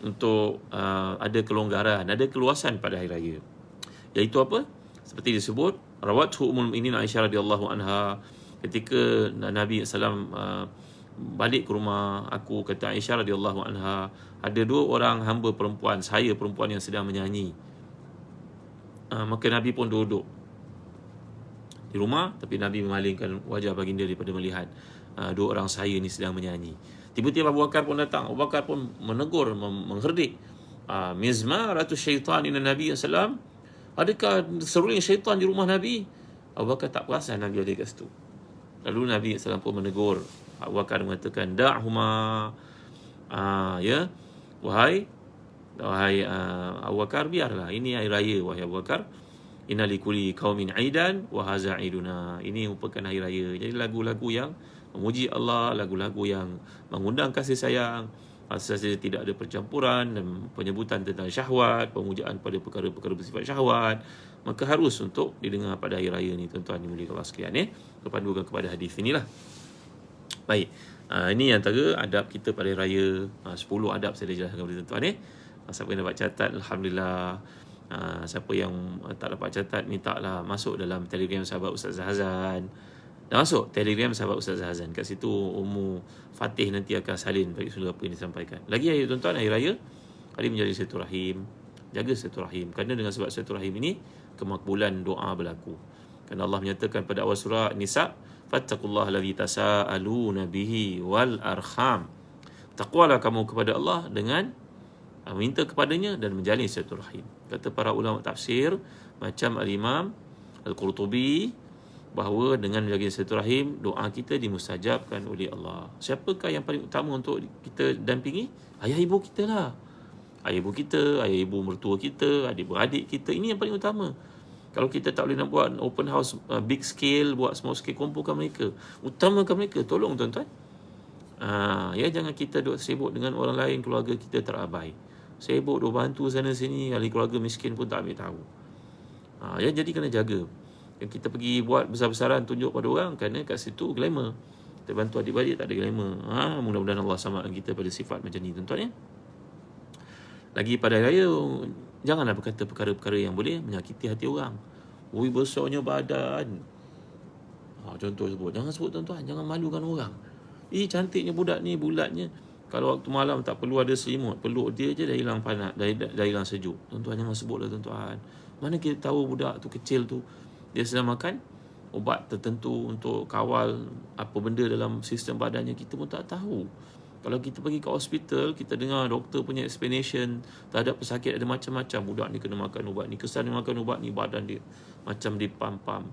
Untuk ada kelonggaran, ada keluasan pada hari raya. Iaitu apa? Seperti disebut rawathu ummul mukminin Aisyah radhiyallahu anha, ketika Nabi SAW balik ke rumah aku, kata Aisyah radhiyallahu anha, ada dua orang hamba perempuan, saya perempuan yang sedang menyanyi. Maka Nabi pun duduk di rumah, tapi Nabi memalingkan wajah baginda daripada melihat dua orang saya ni sedang menyanyi. Tiba-tiba Abu Bakar pun datang. Abu Bakar pun menegur, mengherdik. Mizmaratu syaitan ila Nabi SAW. Adakah seruling syaitan di rumah Nabi? Abu Bakar tak perasan Nabi ada kat situ. Lalu Nabi SAW pun menegur. Abu Bakar mengatakan, da'huma. Ya, wahai Abu Bakar, biarlah. Ini hari raya, wahai Abu Bakar. Inna likuli qaumin aidan wa haza aiduna. Ini merupakan hari raya. Jadi lagu-lagu yang memuji Allah, lagu-lagu yang mengundang kasih sayang, asas tidak ada percampuran dan penyebutan tentang syahwat, pemujaan pada perkara-perkara bersifat syahwat, maka harus untuk didengar pada hari raya ni, tuan-tuan dimuliakan Allah sekalian. Berpandukan kepada hadis inilah. Baik, ini antara adab kita pada hari raya. 10 adab saya dah jelaskan kepada tuan-tuan. Siapa yang dapat catat, Alhamdulillah. Siapa yang tak dapat catat, minta lah masuk dalam Telegram sahabat Ustaz Hazan. Dah masuk Telegram sahabat Ustaz Hazan. Kat situ Ummu Fatih nanti akan salin bagi semua apa yang disampaikan. Lagi hari tuan-tuan, hari raya, hari menjadi silaturahim. Jaga silaturahim. Kerana dengan sebab silaturahim ini, kemakbulan doa berlaku. Kerana Allah menyatakan pada awal surah Nisa, fattaqullaha allazi tasaaluna bihi wal arham. Taqwalah kamu kepada Allah dengan minta kepadanya dan menjalin silaturahim. Kata para ulama tafsir macam Al-Imam Al-Qurtubi, bahawa dengan menjaga silaturahim, doa kita dimustajabkan oleh Allah. Siapakah yang paling utama untuk kita dampingi? Ayah ibu kita lah. Ayah ibu kita, ayah ibu mertua kita, adik-beradik kita. Ini yang paling utama. Kalau kita tak boleh nak buat open house big scale, buat small scale, kumpulkan mereka. Utamakan mereka. Tolong tuan-tuan. Ya, jangan kita duk sibuk dengan orang lain, keluarga kita terabai. Sibuk duk bantu sana sini, ahli keluarga miskin pun tak ambil tahu. Ya, jadi kena jaga. Yang kita pergi buat besar-besaran tunjuk pada orang, kerana kat situ glamour. Kita bantu adik-beradik tak ada glamour. Mudah-mudahan Allah samakan kita pada sifat macam ni, tuan-tuan. Lagi pada raya, janganlah berkata perkara-perkara yang boleh menyakiti hati orang. Ui, besarnya badan. Contoh sebut. Jangan sebut, tuan-tuan. Jangan malukan orang. Cantiknya budak ni, bulatnya. Kalau waktu malam tak perlu ada selimut, peluk dia je dah hilang panas, dah hilang sejuk. Tuan-tuan, jangan sebutlah, tuan-tuan. Mana kita tahu budak tu kecil tu dia sedang makan ubat tertentu untuk kawal apa benda dalam sistem badannya, kita pun tak tahu. Kalau kita pergi ke hospital, kita dengar doktor punya explanation terhadap pesakit ada macam-macam. Budak ni kena makan ubat ni, kesan dia makan ubat ni, badan dia macam dipam-pam.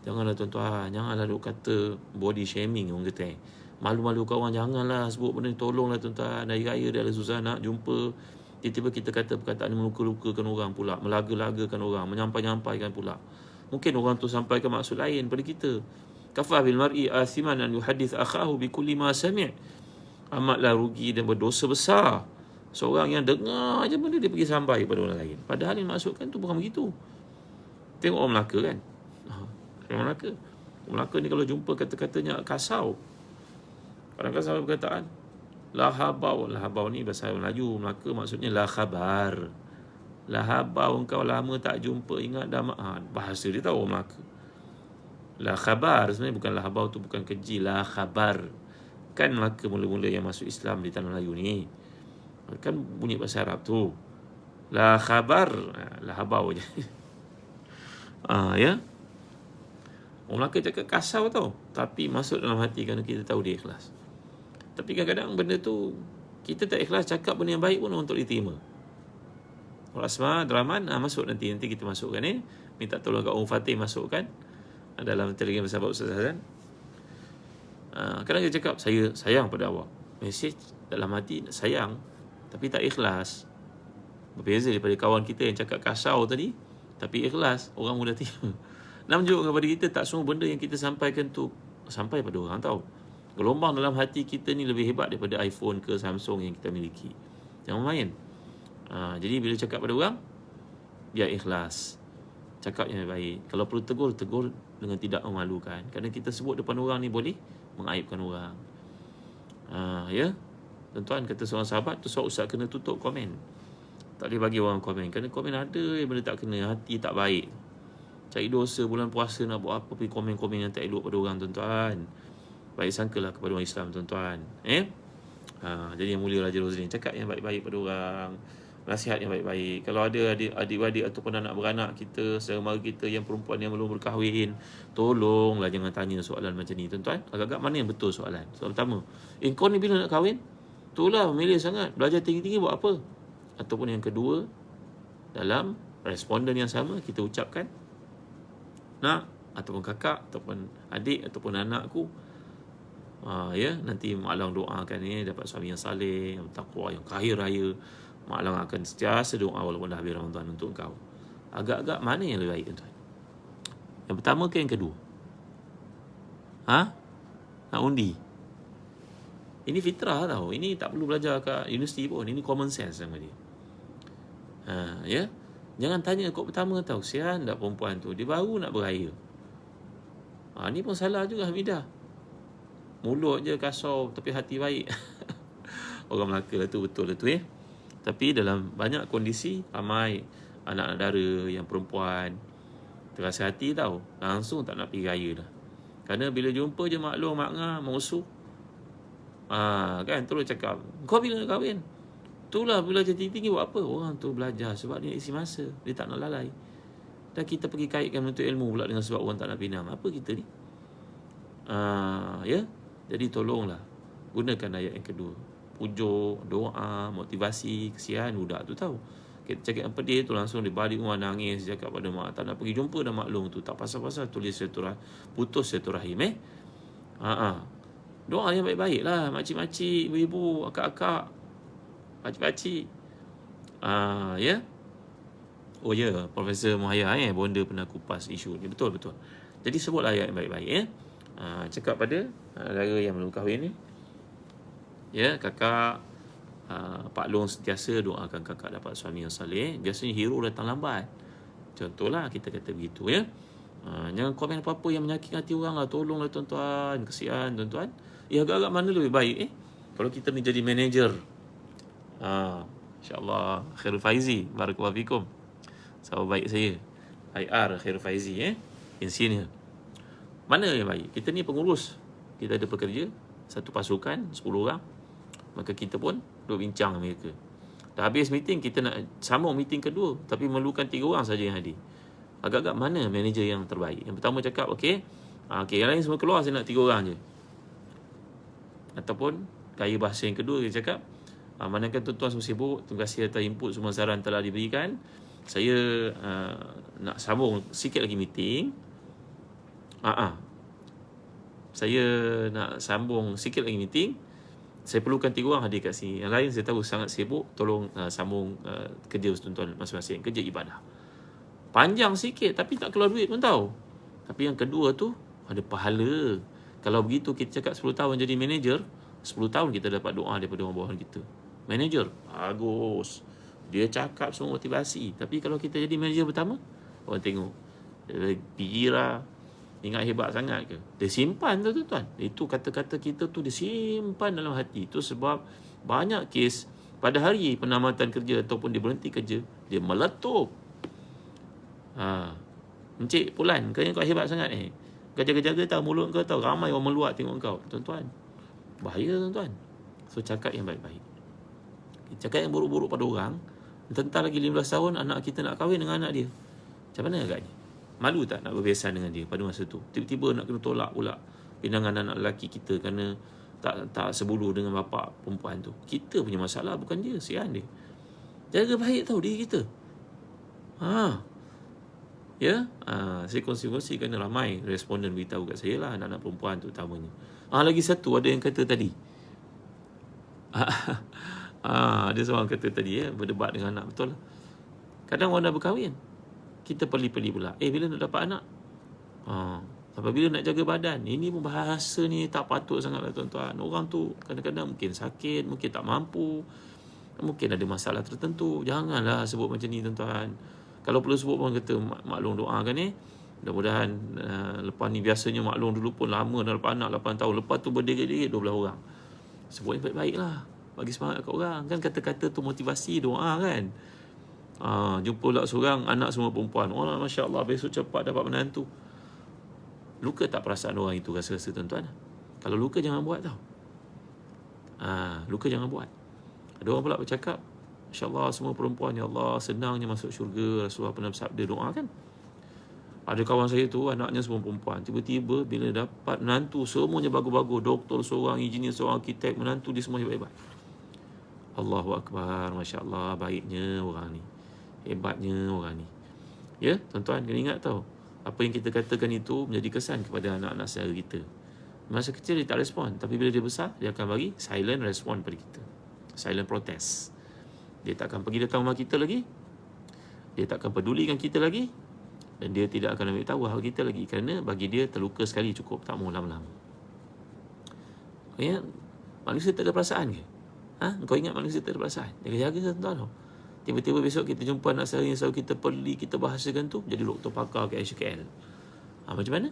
Janganlah, tuan-tuan. Janganlah duk kata body shaming orang kata. Malu-malu kawan, janganlah sebut benda ni. Tolonglah, tuan-tuan. Hari raya dah susah nak jumpa. Tiba-tiba kita kata perkataan ni meluka-lukakan orang pula, melaga-lagakan orang, menyampai-nyampaikan pula. Mungkin orang tu sampaikan maksud lain pada kita. Kafah bil mar'i asiman an yuhaddits akhahu bi kulli ma sami'. Amatlah rugi dan berdosa besar seorang yang dengar aja benda dia pergi sampai pada orang lain. Padahal yang maksudkan tu bukan begitu. Tengok orang Melaka kan. Orang Melaka. Orang Melaka ni kalau jumpa kata-katanya kasau. Kadang-kadang sampai perkataan la habau. La habau ni bahasa Melayu, Melaka maksudnya la khabar. La habau, engkau lama tak jumpa, ingat dah bahasa dia tahu orang Melaka. La khabar sebenarnya bukan la habau tu, bukan keji, la khabar. Kan Melaka mula-mula yang masuk Islam di tanah Melayu ni. Kan bunyi bahasa Arab tu. La khabar, la habau je. Ya. Orang Melaka cakap kasau tau, tapi masuk dalam hati kerana kita tahu dia ikhlas. Tapi kadang-kadang benda tu kita tak ikhlas cakap benda yang baik pun untuk diterima. Asma Draman masuk nanti kita masukkan ni. Minta tolong kat Ummu Fatih masukkan dalam Telegram sahabat Ustaz Hazan. Kadang dia cakap saya sayang pada awak. Mesej dalam hati sayang tapi tak ikhlas. Berbeza daripada kawan kita yang cakap kasau tadi tapi ikhlas, orang mudah terima. Nak menunjukkan kepada kita tak semua benda yang kita sampaikan tu sampai pada orang tahu. Gelombang dalam hati kita ni lebih hebat daripada iPhone ke Samsung yang kita miliki. Jangan main. Jadi bila cakap pada orang, biar ikhlas. Cakap yang baik. Kalau perlu tegur, tegur dengan tidak memalukan. Kerana kita sebut depan orang ni boleh mengaibkan orang. Ya. Tuan-tuan, kata seorang sahabat tu, seorang ustaz kena tutup komen. Tak boleh bagi orang komen. Kerana komen ada yang benda tak kena, hati tak baik. Cari dosa bulan puasa nak buat apa, pergi komen-komen yang tak elok pada orang, tuan-tuan. Baik sangkalah kepada orang Islam, tuan-tuan. Jadi yang mulia Raja Rosli, cakap yang baik-baik pada orang. Nasihat yang baik-baik. Kalau ada adik-adik ataupun anak beranak kita, saudara mara kita yang perempuan yang belum berkahwin, tolonglah jangan tanya soalan macam ni, tuan-tuan. Agak-agak mana yang betul soalan? Soalan pertama, kau ni bila nak kahwin? Itulah memilih sangat. Belajar tinggi-tinggi buat apa? Ataupun yang kedua, dalam responden yang sama kita ucapkan, nak, ataupun kakak, ataupun adik, ataupun anakku, ya, nanti Mak Long doakan dapat suami yang saleh, yang takwa, yang kaya raya. Mak Long akan sentiasa doa walaupun dah habis Ramadan untuk kau. Agak-agak mana yang lebih baik, tuan? Yang pertama ke yang kedua? Nak undi? Ini fitrah tau. Ini tak perlu belajar kat universiti pun. Ini common sense sama dia. Ya. Jangan tanya kod pertama tau. Sian tak perempuan tu. Dia baru nak beraya. Ni pun salah juga Hamidah. Mulut je kasar tapi hati baik. Orang Melaka lah tu, betul lah tu Tapi dalam banyak kondisi, ramai anak dara yang perempuan terasa hati tau. Langsung tak nak pergi raya dah. Kerana bila jumpa je maklum, mak ngah, musuh. Kan terus cakap, kau bila nak kahwin? Itulah belajar tinggi-tinggi buat apa? Orang tu belajar sebab dia isi masa, dia tak nak lalai. Dan kita pergi kaitkan untuk ilmu pula dengan sebab orang tak nak pinang. Apa kita ni? Ya. Jadi tolonglah gunakan ayat yang kedua. Pujuk, doa, motivasi. Kesian budak tu tahu. Kita cakap yang pedih tu langsung dia balik rumah nangis, cakap pada mak tak nak pergi jumpa dah maklum tu. Tak pasal-pasal tulis silaturahim, putus silaturahim Doa yang baik-baik lah, makcik-makcik, ibu-ibu, akak-akak, pakcik-pakcik. Ya. Oh ya, Profesor Muhaya bonda pernah kupas isu ni. Betul-betul. Jadi sebutlah ayat yang baik-baik cakap pada saudara yang belum kahwin ni. Ya, kakak, Pak Long sentiasa doakan kakak dapat suami yang saleh. Biasanya hero datang lambat. Contohlah kita kata begitu ya. Jangan komen apa-apa yang menyakitkan hati orang lah. Tolonglah tuan-tuan, kesian tuan-tuan. Agak-agak mana lebih baik kalau kita ni jadi manager. InsyaAllah Khairul Faizi, barakallahu fikum, sahabat baik saya, IR Khairul Faizi in senior. Mana yang baik? Kita ni pengurus, kita ada pekerja, satu pasukan 10 orang, maka kita pun duduk bincang dengan mereka. Dah habis meeting, kita nak sambung meeting kedua, tapi memerlukan 3 orang saja yang hadir. Agak-agak mana manager yang terbaik? Yang pertama cakap okey, yang lain semua keluar, saya nak 3 orang je. Ataupun gaya bahasa yang kedua, dia cakap, manakala tuan-tuan semua sibuk, terima kasih atas input, semua saran telah diberikan. Saya nak sambung sikit lagi meeting. Saya nak sambung sikit lagi meeting. Saya perlukan 3 orang hadir kat sini. Yang lain saya tahu sangat sibuk, tolong sambung kerja tuan-tuan masing-masing, kerja ibadah. Panjang sikit tapi tak keluar duit pun tahu. Tapi yang kedua tu ada pahala. Kalau begitu kita cakap 10 tahun jadi manager, 10 tahun kita dapat doa daripada orang bawahan kita. Manager, bagus. Dia cakap semua motivasi. Tapi kalau kita jadi manager pertama, orang tengok, dia gila, ingat hebat sangat ke? Dia simpan tu tuan. Itu kata-kata kita tu dia simpan dalam hati. Itu sebab banyak kes pada hari penamatan kerja ataupun dia berhenti kerja, dia meletup. Encik Pulan, kau yang kau hebat sangat Kau jaga-jaga tahu mulut kau tahu. Ramai orang meluat tengok kau. Tuan-tuan, bahaya tuan-tuan. So cakap yang baik-baik. Cakap yang buruk-buruk pada orang. Tentang lagi 15 tahun anak kita nak kahwin dengan anak dia. Macam mana agaknya? Malu tak nak berbesan dengan dia pada masa tu? Tiba-tiba nak kena tolak pula pinangan anak lelaki kita kerana tak sebulu dengan bapa perempuan tu. Kita punya masalah, bukan dia. Sian dia. Jaga baik tahu diri kita. Ya, saya kongsi-kongsi kerana ramai responden beritahu kat saya lah, anak-anak perempuan tu utamanya. Lagi satu ada yang kata tadi. Ada seorang kata tadi berdebat dengan anak, betul lah. Kadang orang dah berkahwin, kita peli-peli pula. Bila nak dapat anak? Sampai bila nak jaga badan? Ini pun bahasa ni tak patut sangat lah tuan-tuan. Orang tu kadang-kadang mungkin sakit, mungkin tak mampu, mungkin ada masalah tertentu. Janganlah sebut macam ni tuan-tuan. Kalau perlu sebut pun kata Mak Long doakan mudah-mudahan lepas ni biasanya Mak Long dulu pun lama dah dapat anak 8 tahun. Lepas tu berdikit-dikit 12 orang. Sebut yang baik-baik lah. Bagi semangat kat orang. Kan kata-kata tu motivasi doa kan. Jumpa pula seorang anak semua perempuan. Masya Allah besok cepat dapat menantu. Luka tak perasaan orang itu rasa-rasa tuan-tuan? Kalau luka jangan buat tau. Luka jangan buat. Ada orang pula bercakap, Masya Allah semua perempuan, ya Allah senangnya masuk syurga. Rasulullah pernah bersabda doa kan. Ada kawan saya tu anaknya semua perempuan. Tiba-tiba bila dapat menantu semuanya bagus-bagus. Doktor seorang, engineer seorang, arkitek, menantu dia semuanya baik-baik. Allahu Akbar, Masya Allah, baiknya orang ni, hebatnya orang ni. Ya, tuan-tuan kena ingat tau, apa yang kita katakan itu menjadi kesan kepada anak-anak saudara kita. Masa kecil dia tak respon, tapi bila dia besar, dia akan bagi silent respon pada kita, silent protest. Dia tak akan pergi datang rumah kita lagi, dia tak akan pedulikan kita lagi, dan dia tidak akan ambil tahu hal kita lagi, kerana bagi dia terluka sekali cukup, tak mau lama-lama. Ya, manusia tak ada perasaan ke? Kau ingat manusia tak ada perasaan? Jaga-jaga tuan-tuan tau. Tiba-tiba besok kita jumpa anak saudara yang selalu kita perli, kita bahasakan tu, jadi doktor pakar kat HKL. Macam mana?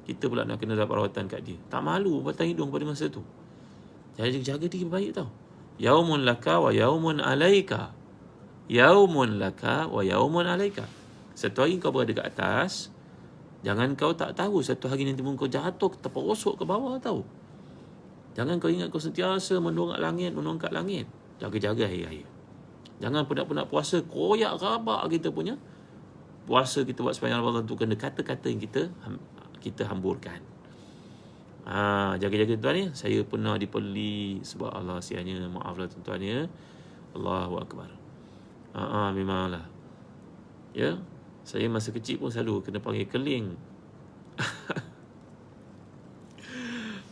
Kita pula nak kena dapat rawatan kat dia. Tak malu batang hidung pada masa tu. Jadi jaga diri baik tau. Yaumun laka wa yaumun alaika. Yaumun laka wa yaumun alaika. Satu hari kau berada kat atas, jangan kau tak tahu satu hari nanti kau jatuh, terperosok ke bawah tau. Jangan kau ingat kau sentiasa mendongak langit, menongkat langit. Jaga-jaga hari-hari. Jangan penat-penat puasa, koyak rabak kita punya puasa kita buat sepanjang Ramadan tu, kena kata-kata yang kita hamburkan. Jaga-jaga tuan ya. Saya pernah dipeli sebab Allah sianya, maaflah tuan-tuan ya. Allahu Akbar. Memanglah. Ya, saya masa kecil pun selalu kena panggil keling.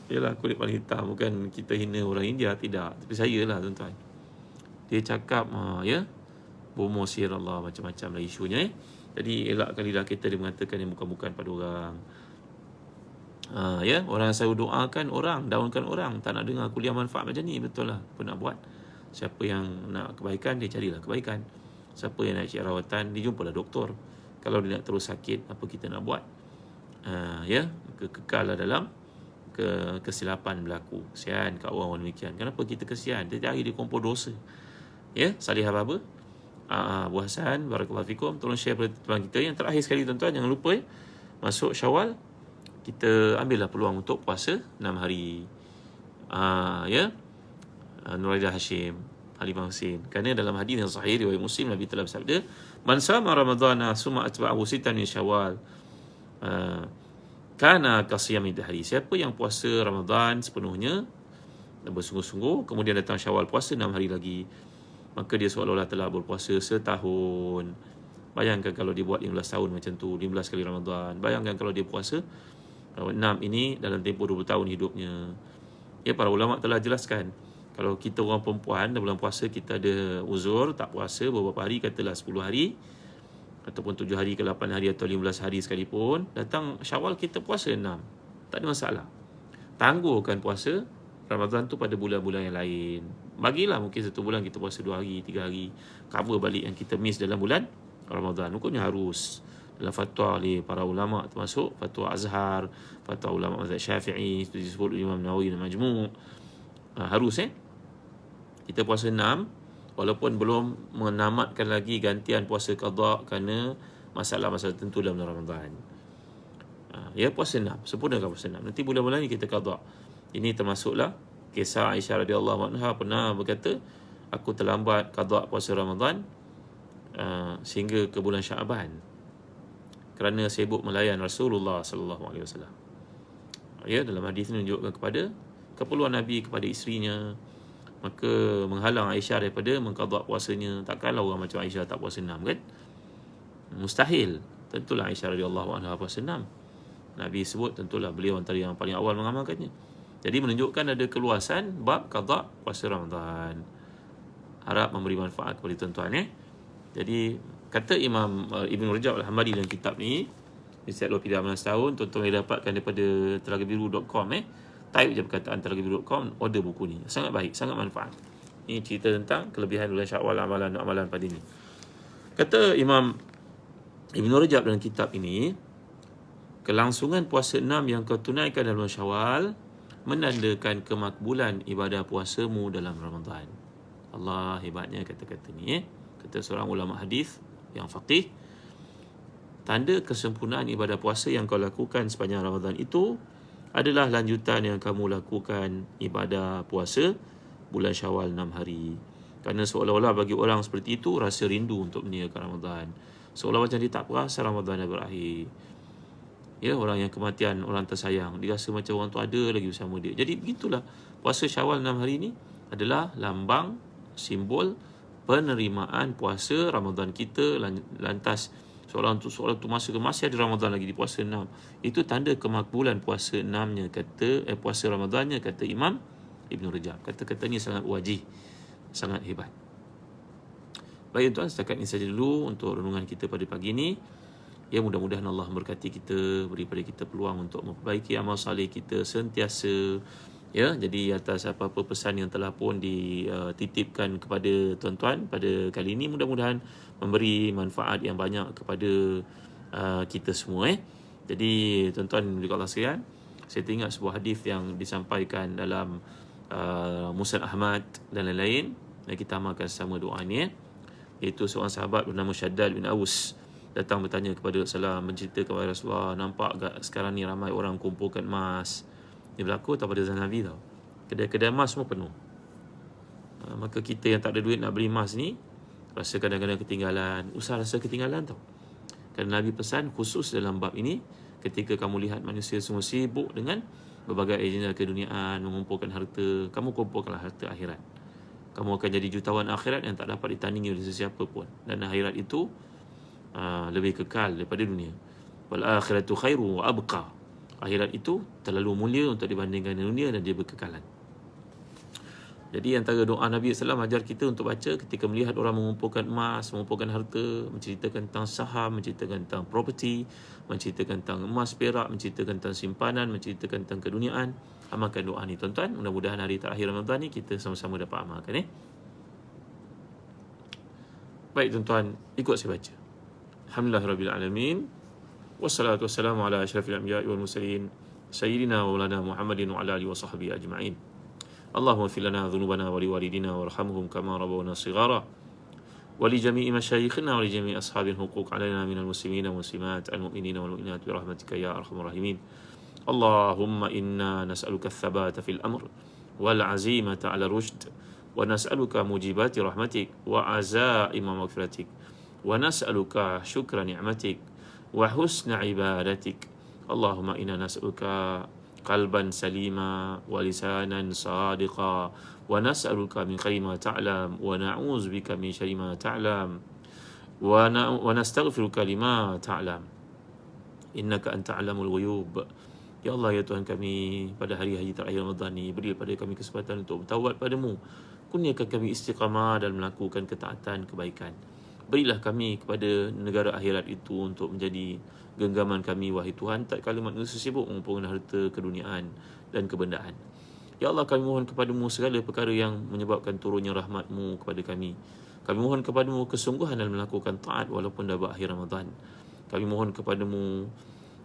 Yalah, kulit paling hitam. Bukan kita hina orang India, tidak. Tapi saya lah tuan-tuan. Dia cakap ya, bomo sihir Allah, macam-macam lah isunya. Jadi elakkan lidah kita dia mengatakan yang bukan-bukan pada orang. Ya, orang yang selalu doakan orang, daunkan orang, tak nak dengar kuliah manfaat macam ni. Betul lah, apa nak buat. Siapa yang nak kebaikan, dia carilah kebaikan. Siapa yang nak cari rawatan, dia jumpalah doktor. Kalau dia nak terus sakit, apa kita nak buat? Ya, kekallah dalam kesilapan berlaku. Kesian kat orang demikian. Kenapa kita kesian? Dia hari dia kumpul dosa. Ya, Salihah Baba, Bu Hasan, barakallahu fikum, tolong share pada teman kita. Yang terakhir sekali tuan-tuan, jangan lupa masuk Syawal, kita ambillah peluang untuk puasa 6 hari. Ya, Nuraidah Hashim, Halimah Husin. Kerana dalam hadis yang sahih riwayat Muslim, Nabi telah bersabda, "Man sama Ramadhana summa atba'ahu sittan min Syawal, kana kasiyami dahri." Siapa yang puasa Ramadan sepenuhnya bersungguh-sungguh, kemudian datang Syawal puasa 6 hari lagi, maka dia seolah-olah telah berpuasa setahun. Bayangkan kalau dia buat 15 tahun macam tu, 15 kali Ramadan. Bayangkan kalau dia puasa 6 ini dalam tempoh 20 tahun hidupnya. Ya, para ulama telah jelaskan, kalau kita orang perempuan dalam bulan puasa kita ada uzur, tak puasa beberapa hari, katalah 10 hari ataupun 7 hari ke 8 hari atau 15 hari sekalipun, datang Syawal kita puasa 6, tak ada masalah. Tangguhkan puasa Ramadan tu pada bulan-bulan yang lain. Bagilah mungkin satu bulan kita puasa 2 hari, 3 hari, cover balik yang kita miss dalam bulan Ramadan. Hukumnya harus. Dalam fatwa oleh para ulama, termasuk fatwa Azhar, fatwa ulama mazhab Syafi'i, seperti disebut Imam Nawawi dan Majmu', harus kita puasa 6 walaupun belum menamatkan lagi gantian puasa qada kerana masalah-masalah tertentu dalam Ramadan. Ya, puasa 6, sempurnakan puasa 6. Nanti bulan-bulan ni kita qada. Ini termasuklah kisah Aisyah radhiyallahu anha pernah berkata, aku terlambat qada puasa Ramadan sehingga ke bulan Syaban kerana sibuk melayan Rasulullah sallallahu alaihi wasallam. Ya, dalam hadis ini menunjukkan kepada keperluan Nabi kepada isterinya, maka menghalang Aisyah daripada mengqada puasanya. Takkanlah orang macam Aisyah tak puasa 6 kan? Mustahil. Tentulah Aisyah radhiyallahu anha puasa 6. Nabi sebut tentulah beliau antara yang paling awal mengamalkannya. Jadi menunjukkan ada keluasan bab qada puasa Ramadan. Harap memberi manfaat kepada tuan-tuan Jadi kata Imam Ibn Rajab Al-Hambali dalam kitab ni, Ensiklopedia 16 tahun, tuan-tuan boleh dapatkan daripada telagabiru.com Type je perkataan telagabiru.com, order buku ni. Sangat baik, sangat manfaat. Ini cerita tentang kelebihan bulan Syawal, amalan-amalan pada ini. Kata Imam Ibn Rajab dalam kitab ini, kelangsungan puasa 6 yang kau tunaikan dalam bulan Syawal menandakan kemakbulan ibadah puasamu dalam Ramadan. Allah, hebatnya kata-kata ni Kata seorang ulama hadis yang faqih, tanda kesempurnaan ibadah puasa yang kau lakukan sepanjang Ramadan itu adalah lanjutan yang kamu lakukan ibadah puasa bulan Syawal 6 hari. Kerana seolah-olah bagi orang seperti itu rasa rindu untuk meninggalkan Ramadan. Seolah macam dia tak perasa Ramadan dah berakhir. Ya, orang yang kematian, orang tersayang, dia rasa macam orang tu ada lagi bersama dia. Jadi begitulah, puasa Syawal 6 hari ni adalah lambang simbol penerimaan puasa Ramadan kita. Lantas soalan tu masih ada Ramadan lagi di puasa 6. Itu tanda kemakbulan puasa 6-nya puasa Ramadannya, kata Imam Ibn Rajab. Kata-katanya sangat wajih, sangat hebat. Baik tuan, setakat ini saja dulu untuk renungan kita pada pagi ini. Ya, mudah-mudahan Allah memberkati kita, beri pada kita peluang untuk memperbaiki amal saleh kita sentiasa. Ya, jadi atas apa-apa pesan yang telah pun dititipkan kepada tuan-tuan pada kali ini, mudah-mudahan memberi manfaat yang banyak kepada kita semua. Jadi tuan-tuan juga Allah sekalian, saya teringat sebuah hadis yang disampaikan dalam Musnad Ahmad dan lain-lain, dan kita amalkan sama doa ni. Iaitu seorang sahabat bernama Syaddad bin Aus datang bertanya kepada Rasulullah, mencerita kepada Rasulullah, nampak tak sekarang ni ramai orang kumpulkan emas. Ini berlaku tak pada zaman Nabi tau. Kedai-kedai emas semua penuh. Maka kita yang tak ada duit nak beli emas ni, rasa kadang-kadang ketinggalan. Usah rasa ketinggalan tau. Kerana Nabi pesan khusus dalam bab ini, ketika kamu lihat manusia semua sibuk dengan berbagai agenda keduniaan, mengumpulkan harta, kamu kumpulkanlah harta akhirat. Kamu akan jadi jutawan akhirat yang tak dapat ditandingi oleh sesiapa pun. Dan akhirat itu lebih kekal daripada dunia. Wal akhiratu khairu wa abqa. Akhirat itu terlalu mulia untuk dibandingkan dengan dunia dan dia berkekalan. Jadi antara doa Nabi SAW ajar kita untuk baca ketika melihat orang mengumpulkan emas, mengumpulkan harta, menceritakan tentang saham, menceritakan tentang property, menceritakan tentang emas perak, menceritakan tentang simpanan, menceritakan tentang keduniaan. Amalkan doa ni tuan-tuan. Mudah-mudahan hari terakhir Ramadan ni kita sama-sama dapat amalkan. Baik tuan-tuan, ikut saya baca. Alhamdulillahirrabbilalamin. Wassalatu wassalamu ala asyrafil anbiya'i wal mursalin sayyidina wa maulana Muhammadin wa ala alihi wa sahbihi ajma'in. Allahumma ighfir lana dhunubana wa liwalidina warhamhum kama rabbawna shighara wa li jami'i masyayikhina wa li jami'i ashabil huquq alaina minal muslimina wal muslimat al mu'minina wal mu'minat bi rahmatika ya arhamar rahimin. Allahumma inna nas'aluka ath-thabata fil amr wal 'azimata 'ala rushd wa nas'aluka mujibati rahmatik wa azaima maghfiratik wa nas'aluka syukra ni'matik wa husna ibadatik. Allahumma inna nas'aluka qalban salima wa lisanan sadiqa wa nas'aluka min khairi ma ta'lam wa na'udzu bika min syarri ma ta'lam wa nastaghfiruka lima ta'lam innaka anta alamul ghuyub. Ya Allah, ya Tuhan kami, pada hari-hari terakhir Ramadan ni, beri pada kami kesempatan untuk bertaubat padamu. Kurniakan kami istiqamah dan melakukan ketaatan kebaikan. Berilah kami kepada negara akhirat itu untuk menjadi genggaman kami, wahai Tuhan, tak kala manusia sibuk mengumpulkan harta, keduniaan dan kebendaan. Ya Allah, kami mohon kepadamu segala perkara yang menyebabkan turunnya rahmat-Mu kepada kami. Kami mohon kepadamu kesungguhan dalam melakukan taat walaupun dah berakhir Ramadan. Kami mohon kepadamu,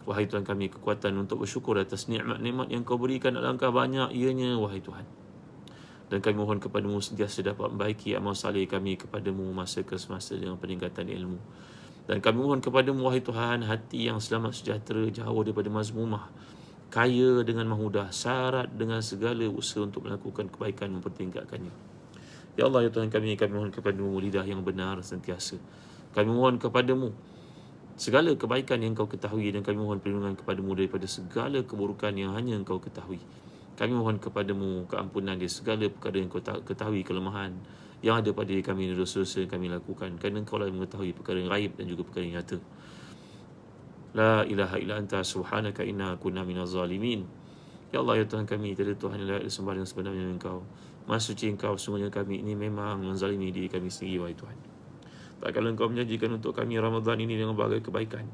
wahai Tuhan kami, kekuatan untuk bersyukur atas nikmat-nikmat yang Kau berikan alangkah banyak ianya, wahai Tuhan. Dan kami mohon kepadamu sentiasa dapat membaiki amal saleh kami kepadamu masa ke semasa dengan peningkatan ilmu. Dan kami mohon kepadamu, wahai Tuhan, hati yang selamat sejahtera, jauh daripada mazmumah, kaya dengan mahmudah, syarat dengan segala usaha untuk melakukan kebaikan, mempertingkatkannya. Ya Allah, ya Tuhan kami mohon kepadamu lidah yang benar sentiasa. Kami mohon kepadamu segala kebaikan yang Kau ketahui, dan kami mohon perlindungan kepadamu daripada segala keburukan yang hanya Engkau ketahui. Kami mohon kepadamu keampunan di segala perkara yang Kau ketahui, kelemahan yang ada pada diri kami, dosa-dosa yang kami lakukan, kerana Engkau lah mengetahui perkara yang gaib dan juga perkara yang nyata. La ilaha illa anta subhanaka inna kunna minaz zalimin. Ya Allah, ya Tuhan kami, tiada Tuhan yang layak disembah dengan sebenarnya Engkau. Maha suci Engkau, sungguhnya kami ini memang menzalimi diri kami sendiri, wahai Tuhan. Tak kala Engkau menjanjikan untuk kami Ramadan ini dengan berbagai kebaikan,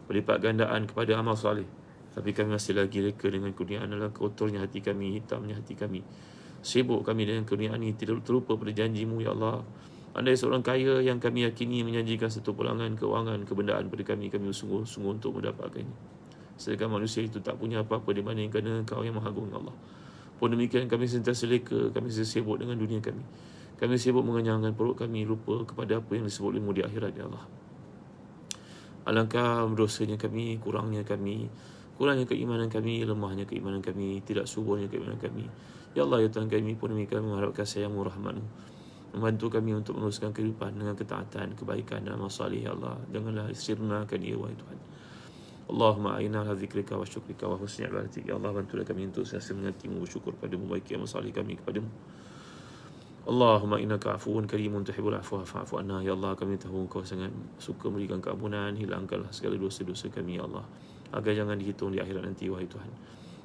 berlipat gandaan kepada amal saleh, tapi kami masih lagi reka dengan kurniaan adalah kotornya hati kami, hitamnya hati kami. Sibuk kami dengan kurniaan ini, tidak terlupa pada janji-Mu, ya Allah. Andai seorang kaya yang kami yakini menjanjikan satu pulangan kewangan, kebendaan pada kami sungguh-sungguh untuk mendapatkannya. Sedangkan manusia itu tak punya apa-apa dibandingkan dengan Engkau yang Maha Agung, Allah. Pun demikian kami sentiasa leka, kami sibuk dengan dunia kami. Kami sibuk mengenyangkan perut kami, lupa kepada apa yang disebut ilmu di akhirat, ya Allah. Alangkah dosanya kami, kurangnya keimanan kami, lemahnya keimanan kami, tidak suburnya keimanan kami. Ya Allah, ya Tuhan kami, pun demikian mengharapkan sayang-Mu, rahmat-Mu, membantu kami untuk meneruskan kehidupan dengan ketaatan, kebaikan dan amal salih, ya Allah. Janganlah sirnakan ia, wahai Tuhan. Allahumma a'inna ala zikrika wa syukrika wa husni ibadatik. Ya Allah, bantulah kami untuk sentiasa mengerti-Mu, bersyukur padamu, baiki amal salih kami kepadamu. Allahumma innaka afuwun karimun tuhibbul afwa fa'fu anna. Ya Allah, kami tahu Engkau sangat suka memberikan keampunan. Hilangkanlah segala dosa-dosa kami, ya Allah, agar jangan dihitung di akhirat nanti, wahai Tuhan.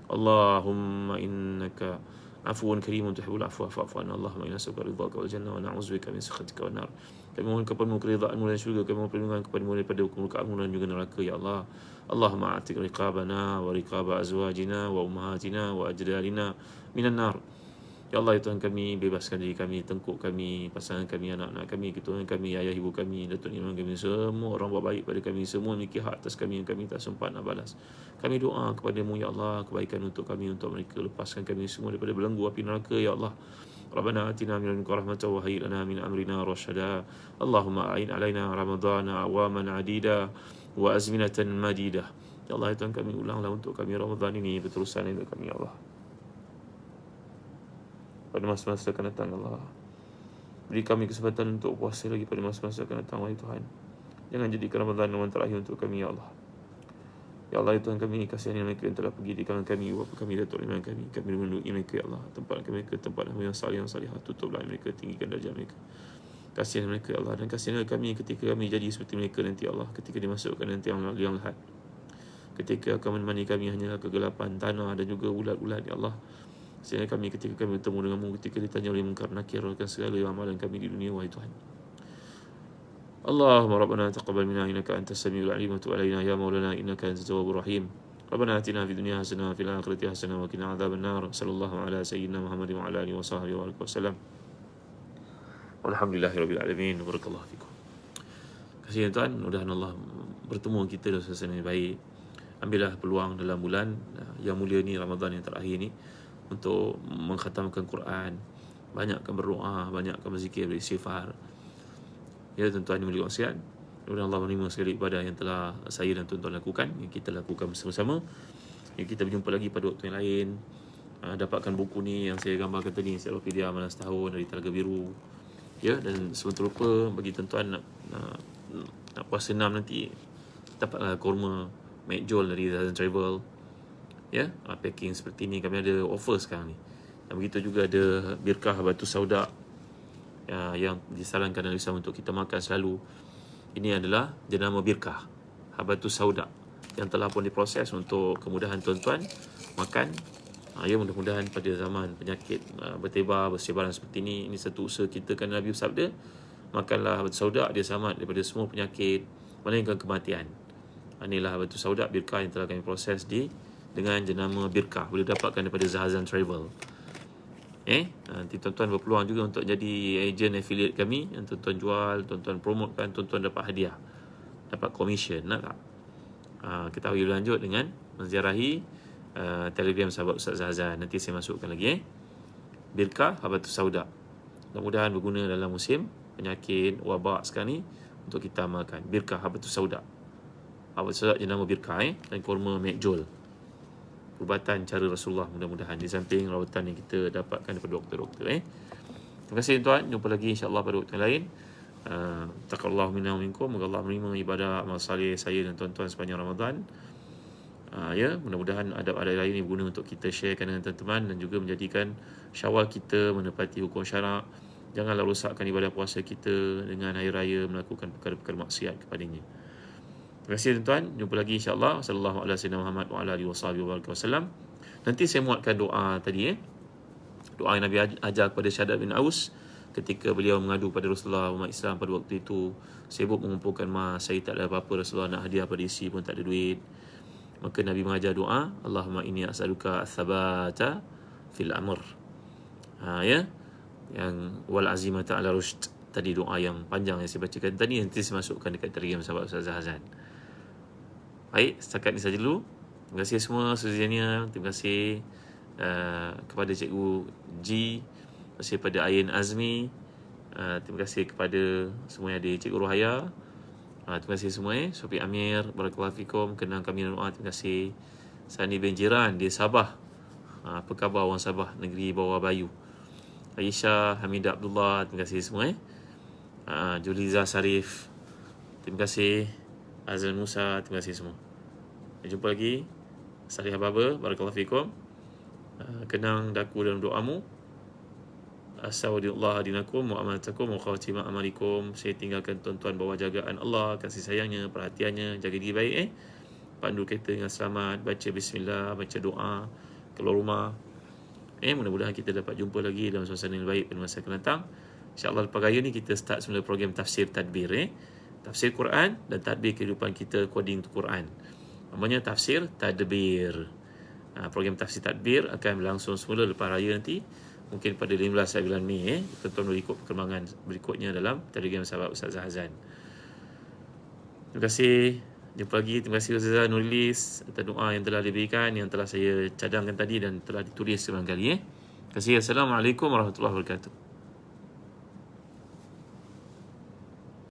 Allahumma innaka afuwun karimun tuhibbul afwa fa'fu anna. Allahumma inna nas'aluka ridhaka wal jannah wa na'udzubika min sakhatika wan nar. Kami mohon kepadamu keridhaanmu dan syurga. Kami mohon perlindungan kepadamu daripada kemurkaanmu dan juga neraka, ya Allah. Allahumma a'tiq riqabana wa riqaba azwajina wa ummahatina wa ajdadina minan nar. Ya Allah, ya Tuhan kami, bebaskan diri kami, tengkuk kami, pasangan kami, anak-anak kami, keturunan kami, ayah ibu kami, datuk nenek kami, semua orang buat baik pada kami, semua memiliki hak atas kami yang kami tak sempat nak balas. Kami doa kepadamu, ya Allah, kebaikan untuk kami, untuk mereka. Lepaskan kami semua daripada belenggu api neraka, ya Allah. Rabbana atina min ladunka rahmatan wa hayyi lana min amrina rasyada. Allahumma a'in alaina ramadhana awaman adida wa azminatan madida. Ya Allah, ya Tuhan kami, ulanglah untuk kami Ramadan ini berterusan untuk kami, ya Allah, pada masa-masa akan datang, Allah. Beri kami kesempatan untuk puasa lagi pada masa-masa akan datang, wahai Tuhan. Jangan jadikan Ramadan Ramadan terakhir untuk kami, ya Allah. Ya Allah, ya Tuhan kami, kasihani mereka yang telah pergi di kalangan kami, walaupun kami datuk iman kami. Kami melindungi mereka, ya Allah. Tempat mereka tempat yang salih, yang salihah. Tutuplah mereka, tinggikan darjah mereka. Kasihani mereka, ya Allah. Dan kasihani kami ketika kami jadi seperti mereka nanti, ya Allah. Ketika dimasukkan nanti yang lahat. Ketika akan menemani kami hanyalah kegelapan tanah dan juga ulat-ulat, ya Allah. Sehingga kami ketika kami bertemu denganmu, ketika ditanya oleh Munkar Nakir akan segala amalan kami di dunia, wahai Tuhan. Allahumma rabbana taqabbal minna innaka antas samiul alim wa tub alaina ya maulana innaka antat tawwabur rahim. Rabbana atina fid dunya hasanah wa fil akhirati hasanah wa qina adzaban nar. Sallallahu ala sayyidina Muhammadin wa ala alihi wa sahbihi wa sallam. Walhamdulillahirabbil alamin. Barakallahu fikum. Kasih Tuhan, mudah-mudahan Allah bertemu kita dalam suasana yang baik. Ambillah peluang dalam bulan yang mulia ni, Ramadan yang terakhir ni, untuk mengkhatamkan Quran, banyakkan berdoa, banyakkan berzikir, beristighfar. Ya, tuan-tuan yang mulia sekalian, mudah-mudahan Allah menerima segala ibadah yang telah saya dan tuan-tuan lakukan, yang kita lakukan bersama-sama. Yang kita berjumpa lagi pada waktu yang lain. Dapatkan buku ni yang saya gambarkan tadi, Ensiklopedia Amalan Setahun dari Telaga Biru. Ya, dan sebentar lupa bagi tuan-tuan nak puasa 6 nanti, dapatlah kurma McJowl dari Zazan Travel. Ya, packing seperti ni, kami ada offer sekarang ni. Dan begitu juga ada birkah batu sauda yang disarankan oleh Islam untuk kita makan selalu. Ini adalah jenama birkah habatus sauda yang telah pun diproses untuk kemudahan tuan-tuan makan. Ya, mudah-mudahan pada zaman penyakit bertebar, bersebaran seperti ini satu usaha kita, kan Nabi bersabda, makanlah habatus sauda, dia selamat daripada semua penyakit melainkan kematian. Inilah habatus sauda birkah yang telah kami proses dengan jenama birkah, boleh dapatkan daripada Zahazan Travel. Nanti tuan-tuan berpeluang juga untuk jadi agent affiliate kami. Yang tuan-tuan jual, tuan-tuan promotekan, tuan-tuan dapat hadiah, dapat commission, nak tak? Kita lebih lanjut dengan menziarahi Telegram sahabat Ustaz Zahazan. Nanti saya masukkan lagi birkah habatus sauda. Mudah-mudahan berguna dalam musim penyakit wabak sekarang ni untuk kita amalkan. Birkah habatus sauda, habatus sauda jenama birkah, dan kurma McJowl, perubatan cara Rasulullah, mudah-mudahan di samping rawatan yang kita dapatkan daripada doktor-doktor. Terima kasih tuan, jumpa lagi insya-Allah pada waktu yang lain. Taqabbalallahu minna wa minkum. Moga Allah menerima ibadah amal saleh saya dan tuan-tuan sepanjang Ramadan. Ya, mudah-mudahan adab-adab lain ini berguna untuk kita sharekan dengan teman-teman dan juga menjadikan Syawal kita menepati hukum syarak. Janganlah rosakkan ibadah puasa kita dengan hari raya melakukan perkara-perkara maksiat kepadanya. Terima kasih tuan-tuan, jumpa lagi insya-Allah. Sallallahu alaihi Muhammad wa ala alihi wasallam. Nanti saya muatkan doa tadi, doa yang Nabi ajar kepada Syaddad bin Aus ketika beliau mengadu pada Rasulullah umat Islam pada waktu itu, sibuk mengumpulkan emas, saya tak ada apa-apa, Rasulullah nak hadiah pada isi pun tak ada duit. Maka Nabi mengajar doa, Allahumma inni as'aluka ats-tsabata fil amr. Ya, yang wal azimata ala rusyd. Tadi doa yang panjang yang saya bacakan tadi, nanti saya masukkan dekat Telegram sahabat Ustaz Zahazan. Baik, setakat ini saja dulu. Terima kasih semua seziannya. Terima kasih kepada Cikgu G. Terima kasih kepada Ayin Azmi. Terima kasih kepada semua yang ada, Cikgu Rohaya. Terima kasih semua. Sofi Amir, barakallahu fikum. Kenang kami dan doa. Terima kasih Sani bin Jiran di Sabah. Apa khabar orang Sabah, negeri bawah Bayu? Aisyah, Hamidah Abdullah. Terima kasih semua. Juliza Sarif. Terima kasih. Azlan Musa. Terima kasih semua. Jumpa lagi. Salih Ababa, barakallahu fikum. Kenang daku dalam doamu. Astaghfirullah dinakum wa amanatakum wa khawatima amalikum. Saya tinggalkan tuan-tuan bawah jagaan Allah, kasih sayangnya, perhatiannya, jaga diri baik pandu kereta dengan selamat, baca bismillah, baca doa, keluar rumah. Mudah-mudahan kita dapat jumpa lagi dalam suasana yang baik pada masa akan datang. InsyaAllah lepas raya ni kita start semula program tafsir tadbir. Tafsir Quran dan tadbir kehidupan kita according to Quran. Namanya tafsir tadbir. Program tafsir tadbir akan berlangsung semula lepas raya nanti. Mungkin pada 15 bulan Mei. Tuan-tuan boleh ikut perkembangan berikutnya dalam Telegram sahabat Ustaz Hazan. Terima kasih. Jumpa lagi. Terima kasih Ustazah Nurilis atas doa yang telah diberikan, yang telah saya cadangkan tadi dan telah ditulis sebarangkali. Terima kasih. Assalamualaikum warahmatullahi wabarakatuh.